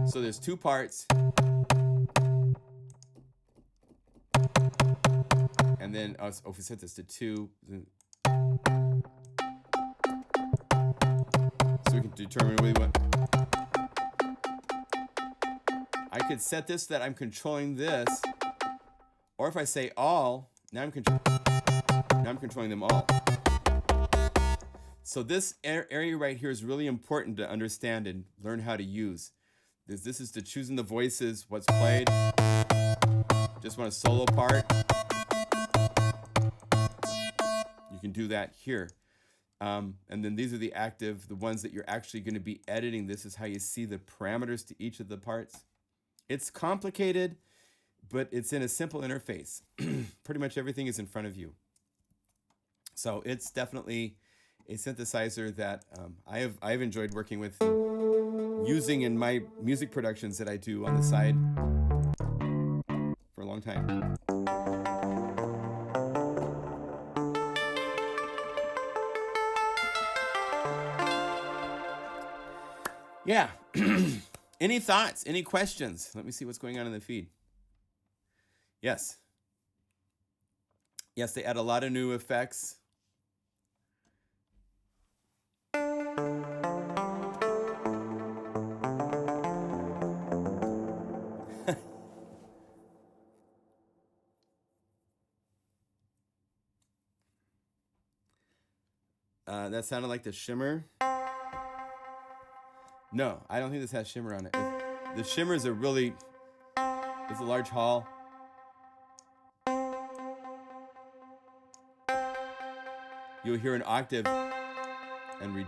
So there's 2 parts. And then, if we set this to 2, so we can determine what we want. I could set this that I'm controlling this, or if I say all, now I'm controlling them all. So this area right here is really important to understand and learn how to use. This is to choosing the voices, what's played. Just want a solo part. You can do that here. And then these are the active, the ones that you're actually going to be editing. This is how you see the parameters to each of the parts. It's complicated, but it's in a simple interface. Pretty much everything is in front of you. So it's definitely a synthesizer that I've enjoyed working with, using in my music productions that I do on the side for a long time. Yeah. Any thoughts? Any questions? Let me see what's going on in the feed. Yes. Yes, they add a lot of new effects. That sounded like the shimmer. No, I don't think this has shimmer on it. The shimmers are really, it's a large hall. You'll hear an octave and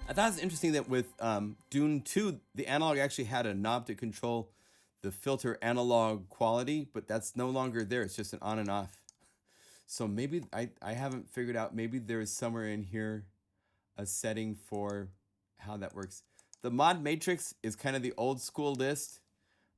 I thought it was interesting that with Dune 2, the analog actually had a knob to control the filter analog quality, but that's no longer there. It's just an on and off. So maybe I haven't figured out, maybe there is somewhere in here a setting for how that works. The mod matrix is kind of the old school list.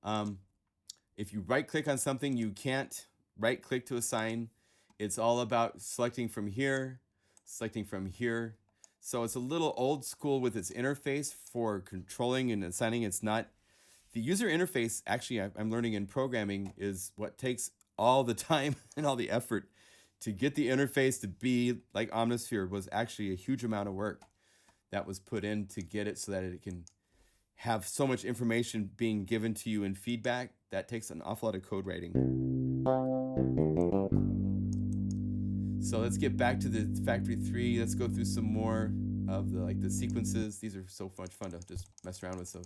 If you right click on something, you can't right click to assign. It's all about selecting from here, selecting from here. So it's a little old school with its interface for controlling and assigning. It's not the user interface. Actually, I'm learning in programming is what takes all the time and all the effort to get the interface to be like Omnisphere was actually a huge amount of work that was put in to get it so that it can have so much information being given to you in feedback. That takes an awful lot of code writing. So let's get back to the factory 3. Let's go through some more of the sequences. These are so much fun to just mess around with. So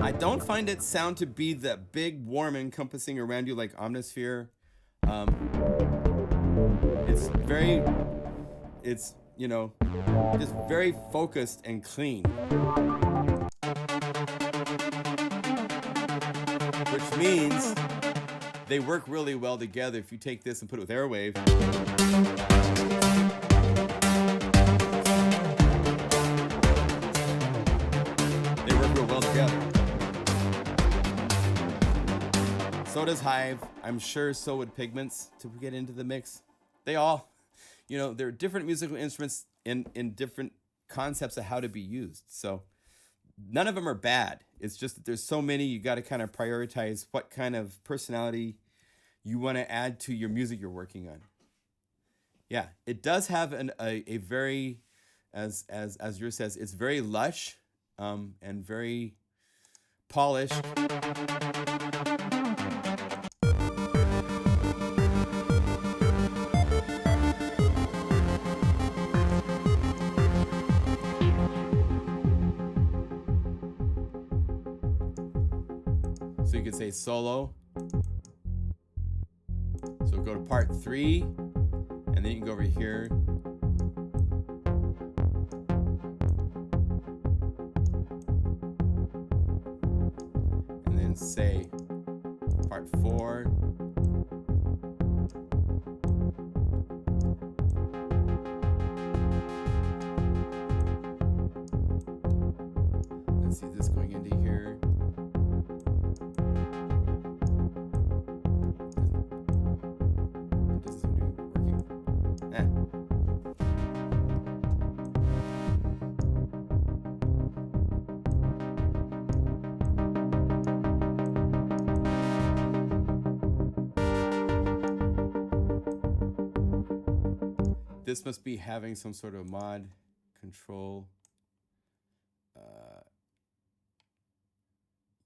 I don't find it sound to be that big, warm, encompassing around you like Omnisphere. It's just very focused and clean. Which means they work really well together. If you take this and put it with Airwave, they work real well together. So does Hive. I'm sure so would Pigments to get into the mix. They all, there are different musical instruments in different concepts of how to be used. So none of them are bad. It's just that there's so many, you got to kind of prioritize what kind of personality you want to add to your music you're working on. Yeah, it does have a very, as yours says, it's very lush and very polished. So you could say solo. So go to part 3, and then you can go over here. And then say part 4. Let's see this going into here. This must be having some sort of mod control.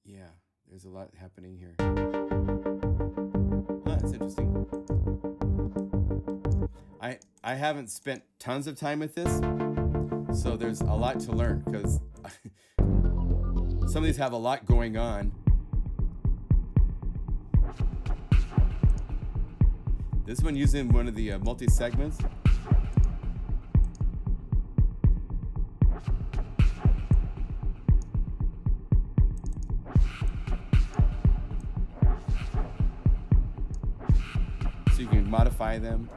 Yeah, there's a lot happening here. That's interesting. I haven't spent tons of time with this, so there's a lot to learn because some of these have a lot going on. This one using one of the multi-segments. So you can modify them.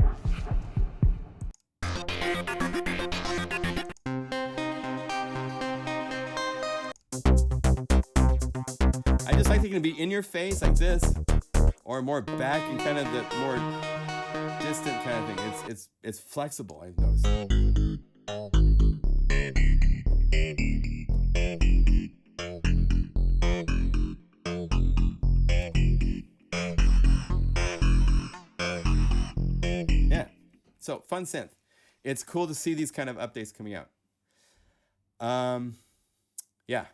I just like thinking to be in your face like this, or more back and kind of the more distant kind of thing. It's flexible, I've noticed. Yeah. So fun synth. It's cool to see these kind of updates coming out. Yeah.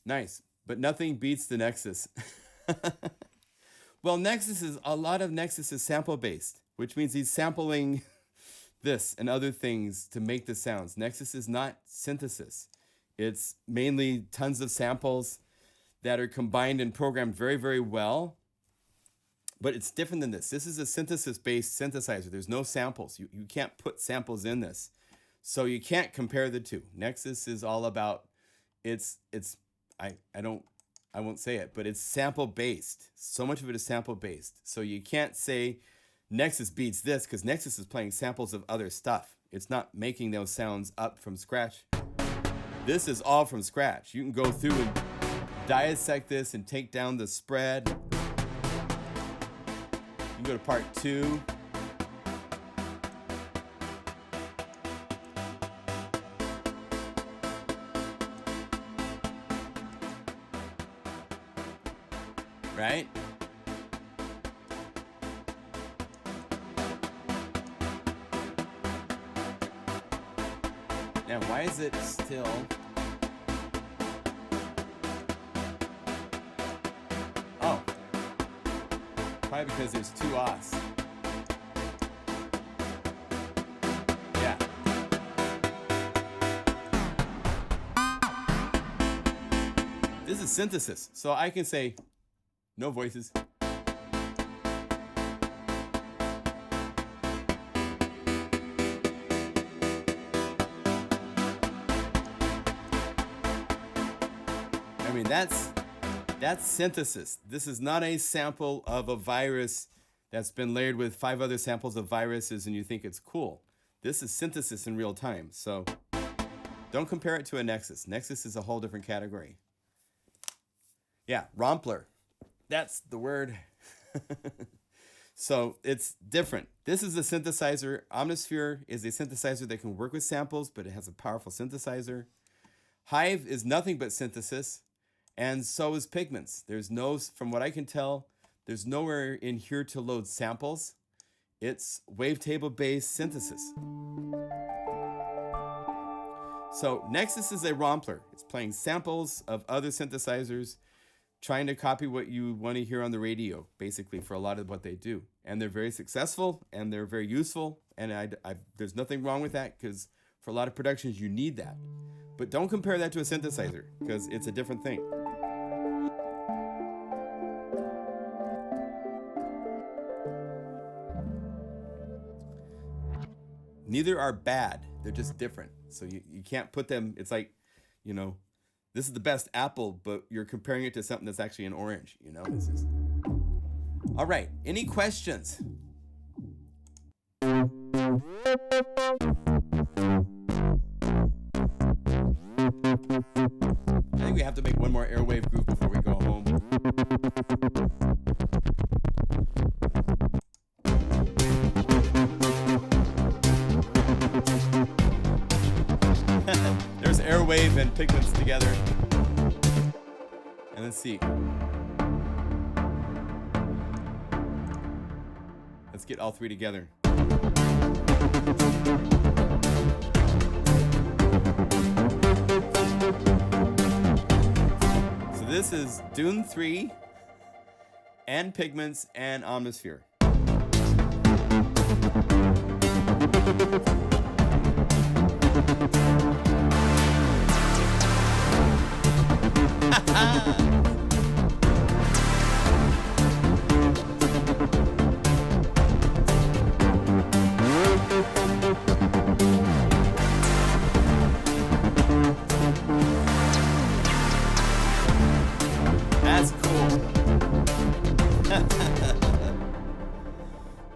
Nice. But nothing beats the Nexus. Well, a lot of Nexus is sample based, which means he's sampling this and other things to make the sounds. Nexus is not synthesis. It's mainly tons of samples that are combined and programmed very, very well. But it's different than this. This is a synthesis-based synthesizer. There's no samples. You can't put samples in this. So you can't compare the two. Nexus is all about, I won't say it, but it's sample-based. So much of it is sample-based. So you can't say Nexus beats this because Nexus is playing samples of other stuff. It's not making those sounds up from scratch. This is all from scratch. You can go through and dissect this and take down the spread. You can go to part 2. Right? Now, why is it still? Oh, probably because there's 2 Os. Yeah. This is synthesis, so I can say no voices. I mean, that's synthesis. This is not a sample of a virus that's been layered with 5 other samples of viruses and you think it's cool. This is synthesis in real time. So don't compare it to a Nexus. Nexus is a whole different category. Yeah, Rompler. That's the word. So it's different. This is a synthesizer. Omnisphere is a synthesizer that can work with samples, but it has a powerful synthesizer. Hive is nothing but synthesis, and so is Pigments. There's no, from what I can tell, there's nowhere in here to load samples. It's wavetable-based synthesis. So Nexus is a Rompler. It's playing samples of other synthesizers, trying to copy what you want to hear on the radio, basically, for a lot of what they do. And they're very successful, and they're very useful, and there's nothing wrong with that, because for a lot of productions, you need that. But don't compare that to a synthesizer, because it's a different thing. Neither are bad. They're just different. So you can't put them, it's like, you know, this is the best apple, but you're comparing it to something that's actually an orange, you know? It's just... All right, any questions? I think we have to make one more Airwave group before we go home. There's Airwave and Pigments together. And let's see. Let's get all 3 together. So this is Dune 3 and Pigments and Omnisphere. That's cool.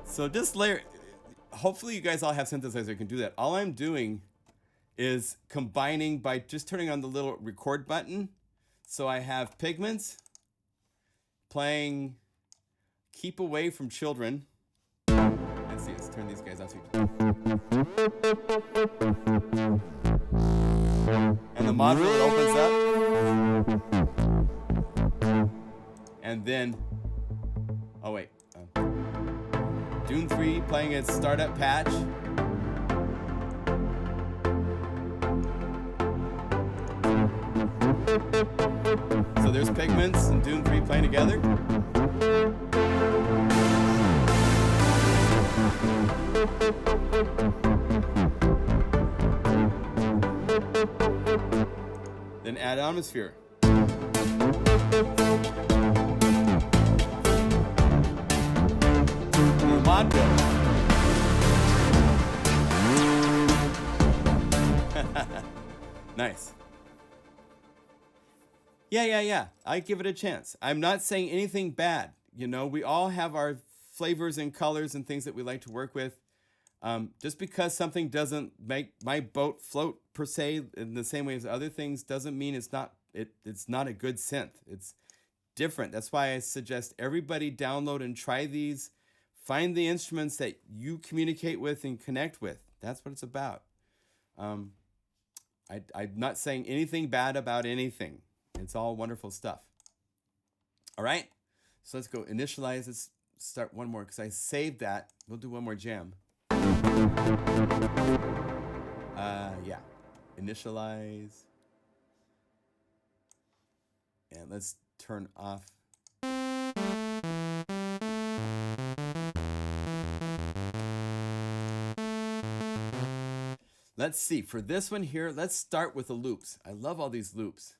So this layer, hopefully you guys all have synthesizer that can do that. All I'm doing is combining by just turning on the little record button. So I have Pigments playing Keep Away from Children. Let's see, let's turn these guys off. And the module opens up. And then, oh wait. Dune 3 playing its startup patch. So there's Pigments and Dune 3 playing together. Then add Omnisphere. The mod go. Nice. Yeah. I give it a chance. I'm not saying anything bad. You know, we all have our flavors and colors and things that we like to work with. Just because something doesn't make my boat float per se in the same way as other things doesn't mean it's not a good synth. It's different. That's why I suggest everybody download and try these. Find the instruments that you communicate with and connect with. That's what it's about. I'm not saying anything bad about anything. It's all wonderful stuff. All right, so let's go initialize. Let's start one more because I saved that. We'll do one more jam. Yeah, initialize. And let's turn off. Let's see, for this one here, let's start with the loops. I love all these loops.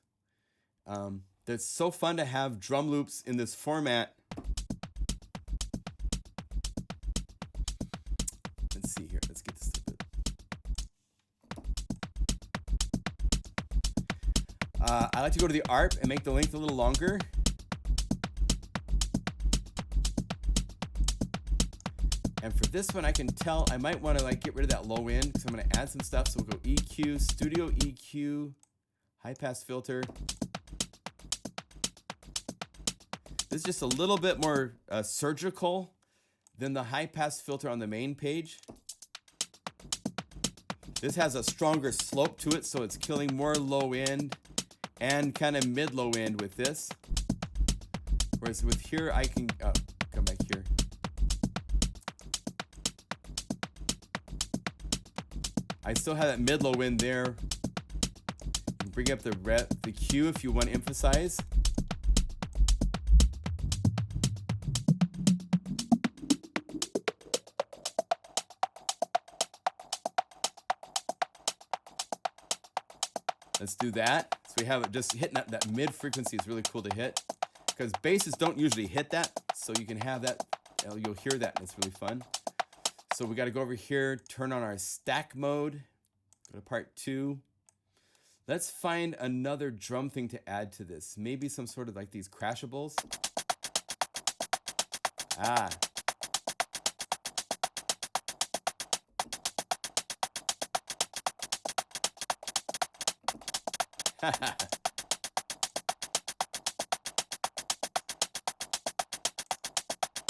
It's so fun to have drum loops in this format. Let's see here, let's get this a bit. I like to go to the ARP and make the length a little longer. And for this one, I can tell I might want to like get rid of that low end because I'm going to add some stuff. So we'll go EQ, Studio EQ, high pass filter. This is just a little bit more surgical than the high pass filter on the main page. This has a stronger slope to it, so it's killing more low end and kind of mid low end with this. Whereas with here, I can come back here. I still have that mid low end there. Bring up the Q if you want to emphasize. Let's do that. So we have it just hitting that mid frequency is really cool to hit because basses don't usually hit that. So you can have that, you'll hear that. It's really fun. So we got to go over here, turn on our stack mode, go to part 2. Let's find another drum thing to add to this. Maybe some sort of like these crashables. Ah.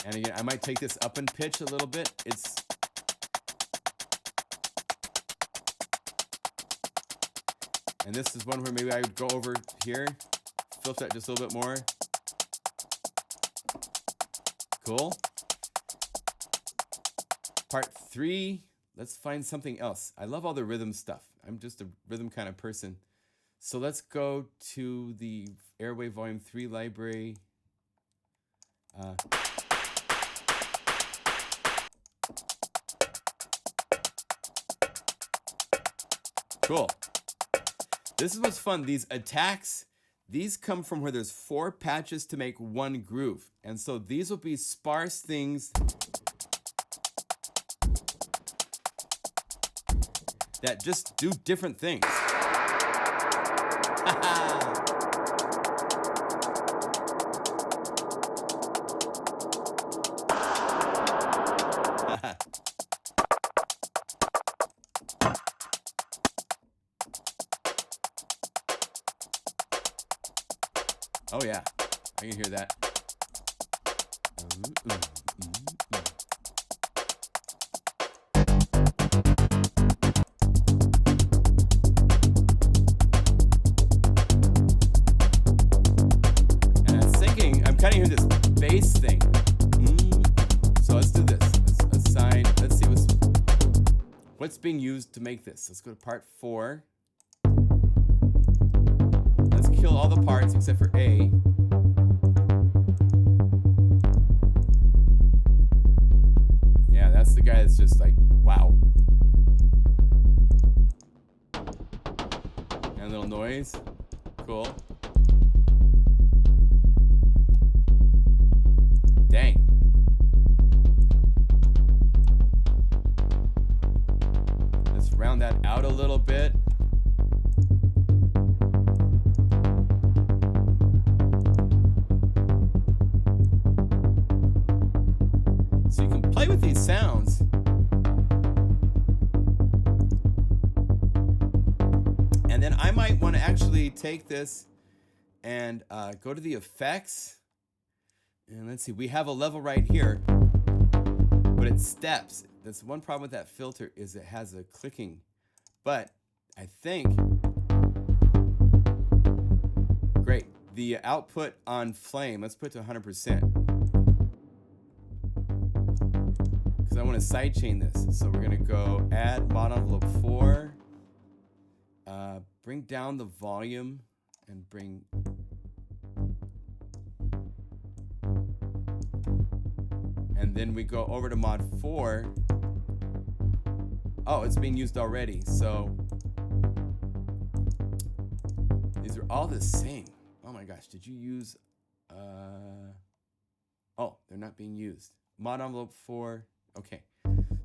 And again, I might take this up in pitch a little bit. And this is one where maybe I would go over here, filter that just a little bit more. Cool. Part 3, let's find something else. I love all the rhythm stuff. I'm just a rhythm kind of person. So let's go to the Airwave Volume 3 library. Cool. This is what's fun. These attacks, these come from where there's 4 patches to make one groove. And so these will be sparse things that just do different things. Oh yeah, I can hear that. And I'm thinking, I'm kind of hearing this bass thing. So let's do this. Let's assign. Let's see what's being used to make this. Let's go to part 4. Kill all the parts except for A. Yeah, that's the guy that's just like, wow. And a little noise. Cool. Dang. Let's round that out a little bit. With these sounds, might want to actually take this and go to the effects. And let's see, we have a level right here, but it steps. That's one problem with that filter is it has a clicking. But I think, great. The output on flame, let's put it to 100%. Because I want to sidechain this. So we're going to go add mod envelope 4. Bring down the volume and bring... And then we go over to mod 4. Oh, it's being used already. So these are all the same. Oh my gosh, did you use... Oh, they're not being used. Mod envelope 4. Okay.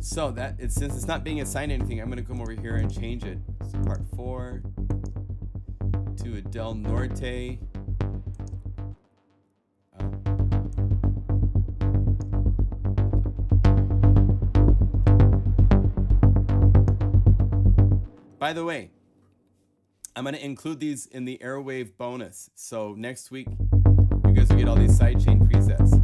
So that since it's not being assigned anything, I'm going to come over here and change it. So part 4 to a Del Norte. By the way, I'm going to include these in the Airwave bonus. So next week, you guys will get all these sidechain presets.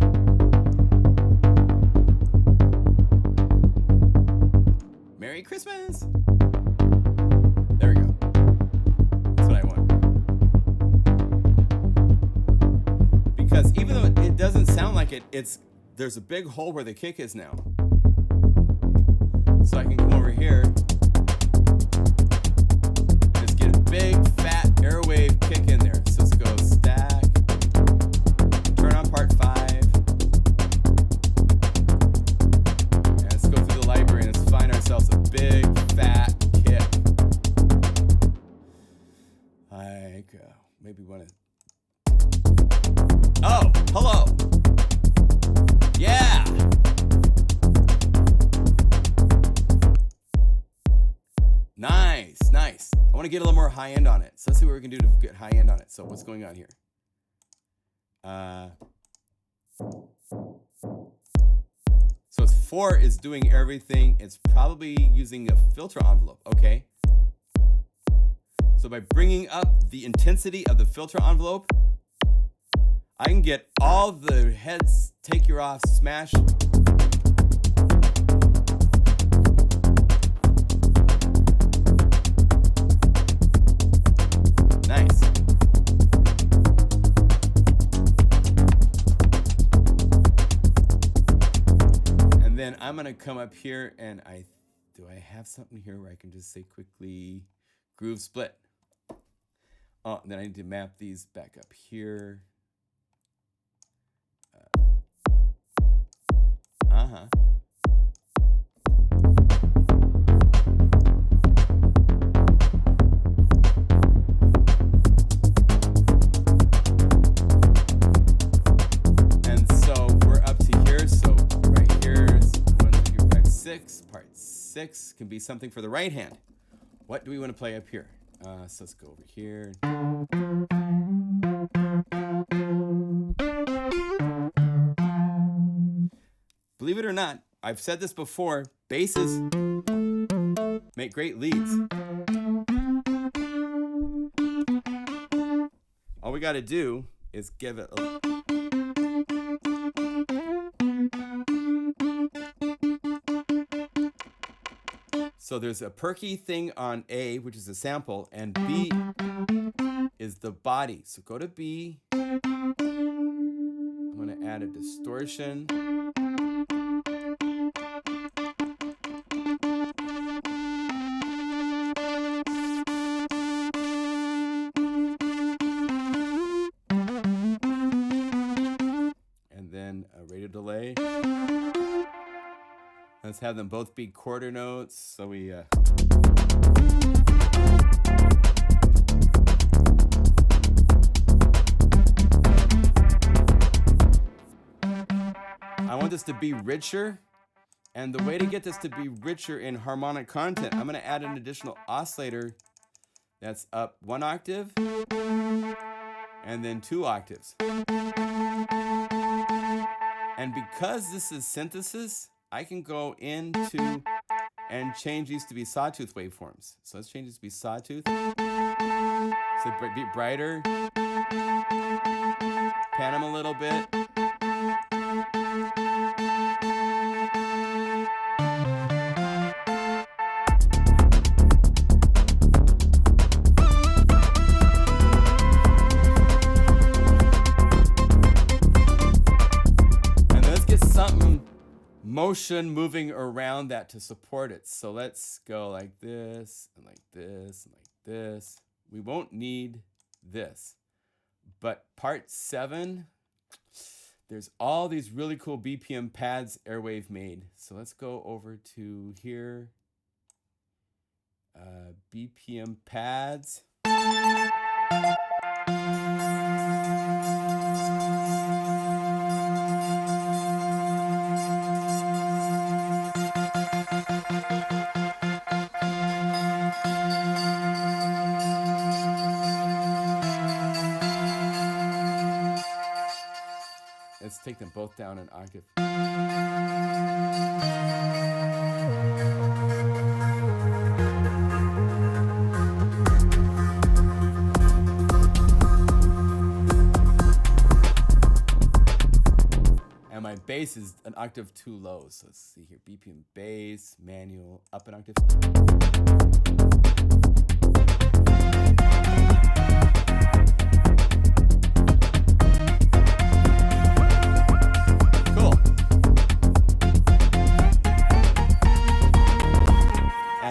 Merry Christmas! There we go. That's what I want. Because even though it doesn't sound like it, there's a big hole where the kick is now. So I can come over here and just get a big fat Airwave kick in there. So let's go stack, turn on part 5. Ourselves a big fat kick. Like maybe want to. Oh, hello. Yeah. Nice, nice. I want to get a little more high end on it. So let's see what we can do to get high end on it. So what's going on here? So it's 4 is doing everything. It's probably using a filter envelope. Okay. So by bringing up the intensity of the filter envelope, I can get all the heads, take your off, smash. Nice. Then I'm going to come up here and do I have something here where I can just say quickly groove split? Oh, and then I need to map these back up here. Part 6 can be something for the right hand. What do we want to play up here? So let's go over here. Believe it or not, I've said this before, basses make great leads. All we got to do is give it a... So there's a perky thing on A, which is a sample, and B is the body. So go to B. I'm going to add a distortion. And then a radio delay. Let's have them both be quarter notes. So we... I want this to be richer. And the way to get this to be richer in harmonic content, I'm going to add an additional oscillator that's up 1 octave and then 2 octaves. And because this is synthesis, I can go into and change these to be sawtooth waveforms. So let's change this to be sawtooth. And So be brighter. Pan them a little bit. And let's get something motion moving around that to support it. So let's go like this and like this and like this. We won't need this. But part 7, there's all these really cool BPM pads Airwave made. So let's go over to here. BPM pads. Let's take them both down an octave. And my bass is an octave too low. So let's see here. BPM bass, manual, up an octave.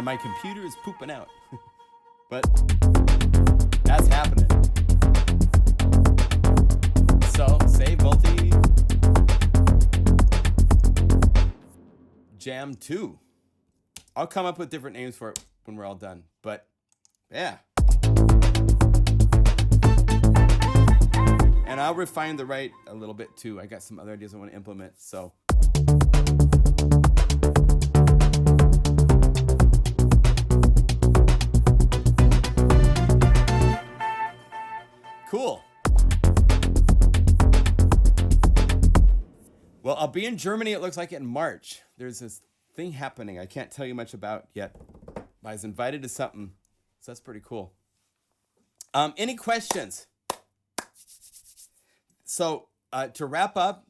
My computer is pooping out, but that's happening. So save multi jam 2. I'll come up with different names for it when we're all done, but yeah. And I'll refine the right a little bit too. I got some other ideas I want to implement, so. Cool. Well, I'll be in Germany, it looks like, in March. There's this thing happening I can't tell you much about yet. I was invited to something, so that's pretty cool. Any questions? So to wrap up,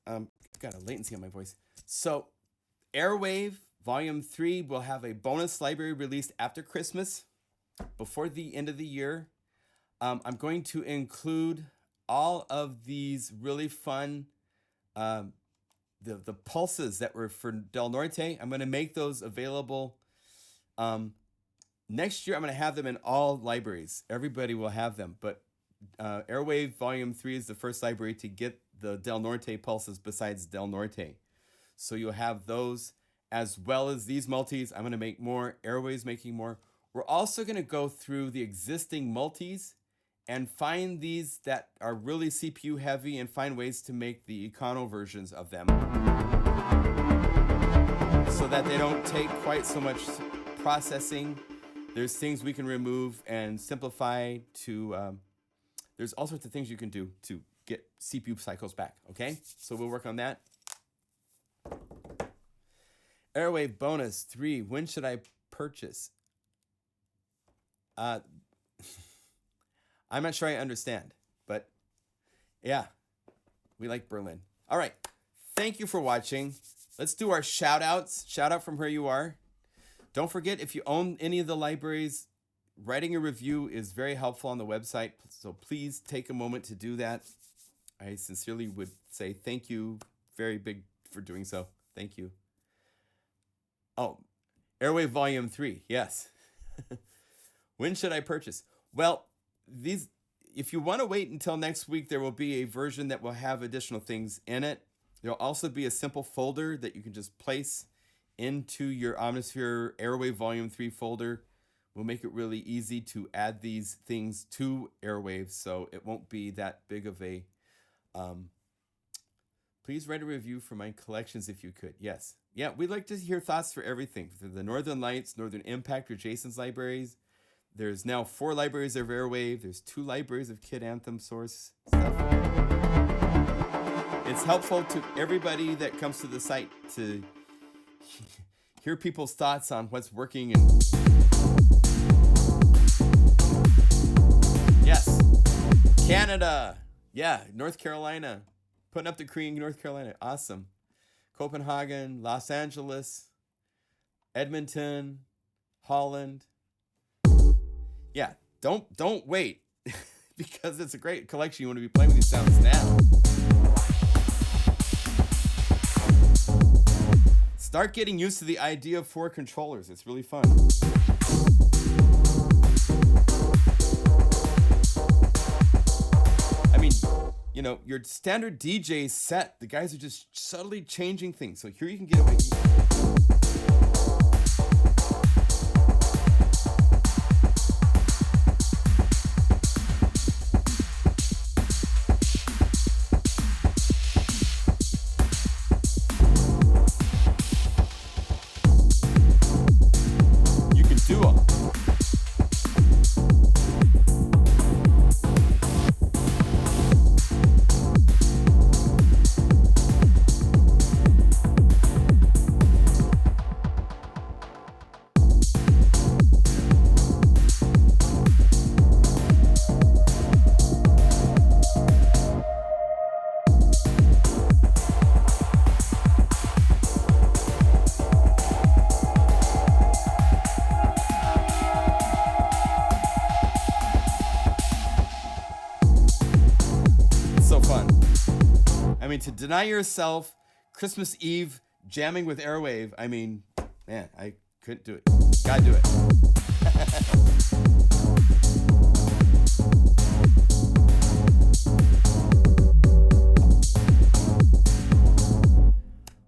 I've got a latency on my voice. So Airwave Volume 3 will have a bonus library released after Christmas, before the end of the year. I'm going to include all of these really fun, the pulses that were for Del Norte. I'm going to make those available. Next year, I'm going to have them in all libraries. Everybody will have them. But Airwave Volume 3 is the first library to get the Del Norte pulses besides Del Norte. So you'll have those as well as these multis. I'm going to make more. Airwave's making more. We're also going to go through the existing multis and find these that are really CPU heavy and find ways to make the econo versions of them so that they don't take quite so much processing. There's things we can remove and simplify to, there's all sorts of things you can do to get CPU cycles back, okay? So we'll work on that. Airwave bonus 3, when should I purchase? I'm not sure I understand, but yeah, we like Berlin. All right, thank you for watching. Let's do our shout outs. Shout out from where you are. Don't forget, if you own any of the libraries, writing a review is very helpful on the website. So please take a moment to do that. I sincerely would say thank you very big for doing so. Thank you. Oh, Airwave Volume 3, yes. When should I purchase? Well, these, if you want to wait until next week, there will be a version that will have additional things in it. There'll also be a simple folder that you can just place into your Omnisphere Airwave Volume 3 folder. We'll make it really easy to add these things to Airwave, so it won't be that big of a... Please write a review for my collections if you could. Yes. Yeah, we'd like to hear thoughts for everything. For the Northern Lights, Northern Impact, or Jason's libraries. There's now 4 libraries of Airwave. There's 2 libraries of Kid Anthem source stuff. It's helpful to everybody that comes to the site to hear people's thoughts on what's working and Canada. Yeah, North Carolina. Putting up the cream, North Carolina. Awesome. Copenhagen, Los Angeles, Edmonton, Holland. Yeah, don't wait because it's a great collection. You want to be playing with these sounds now. Start getting used to the idea of 4 controllers. It's really fun. I mean, you know, your standard DJ set, the guys are just subtly changing things. So here you can get away. To deny yourself Christmas Eve jamming with Airwave, I mean, man, I couldn't do it. Gotta do it.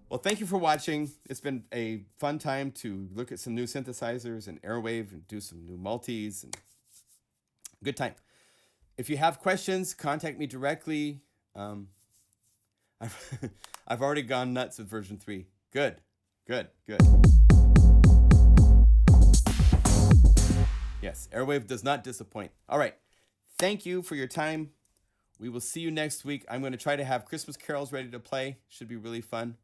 Well, thank you for watching. It's been a fun time to look at some new synthesizers and Airwave and do some new multis. And good time. If you have questions, contact me directly. I've already gone nuts with version 3. Good. Yes, Airwave does not disappoint. All right. Thank you for your time. We will see you next week. I'm going to try to have Christmas carols ready to play. Should be really fun.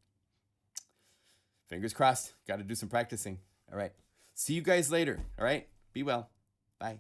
Fingers crossed. Got to do some practicing. All right. See you guys later. All right. Be well. Bye.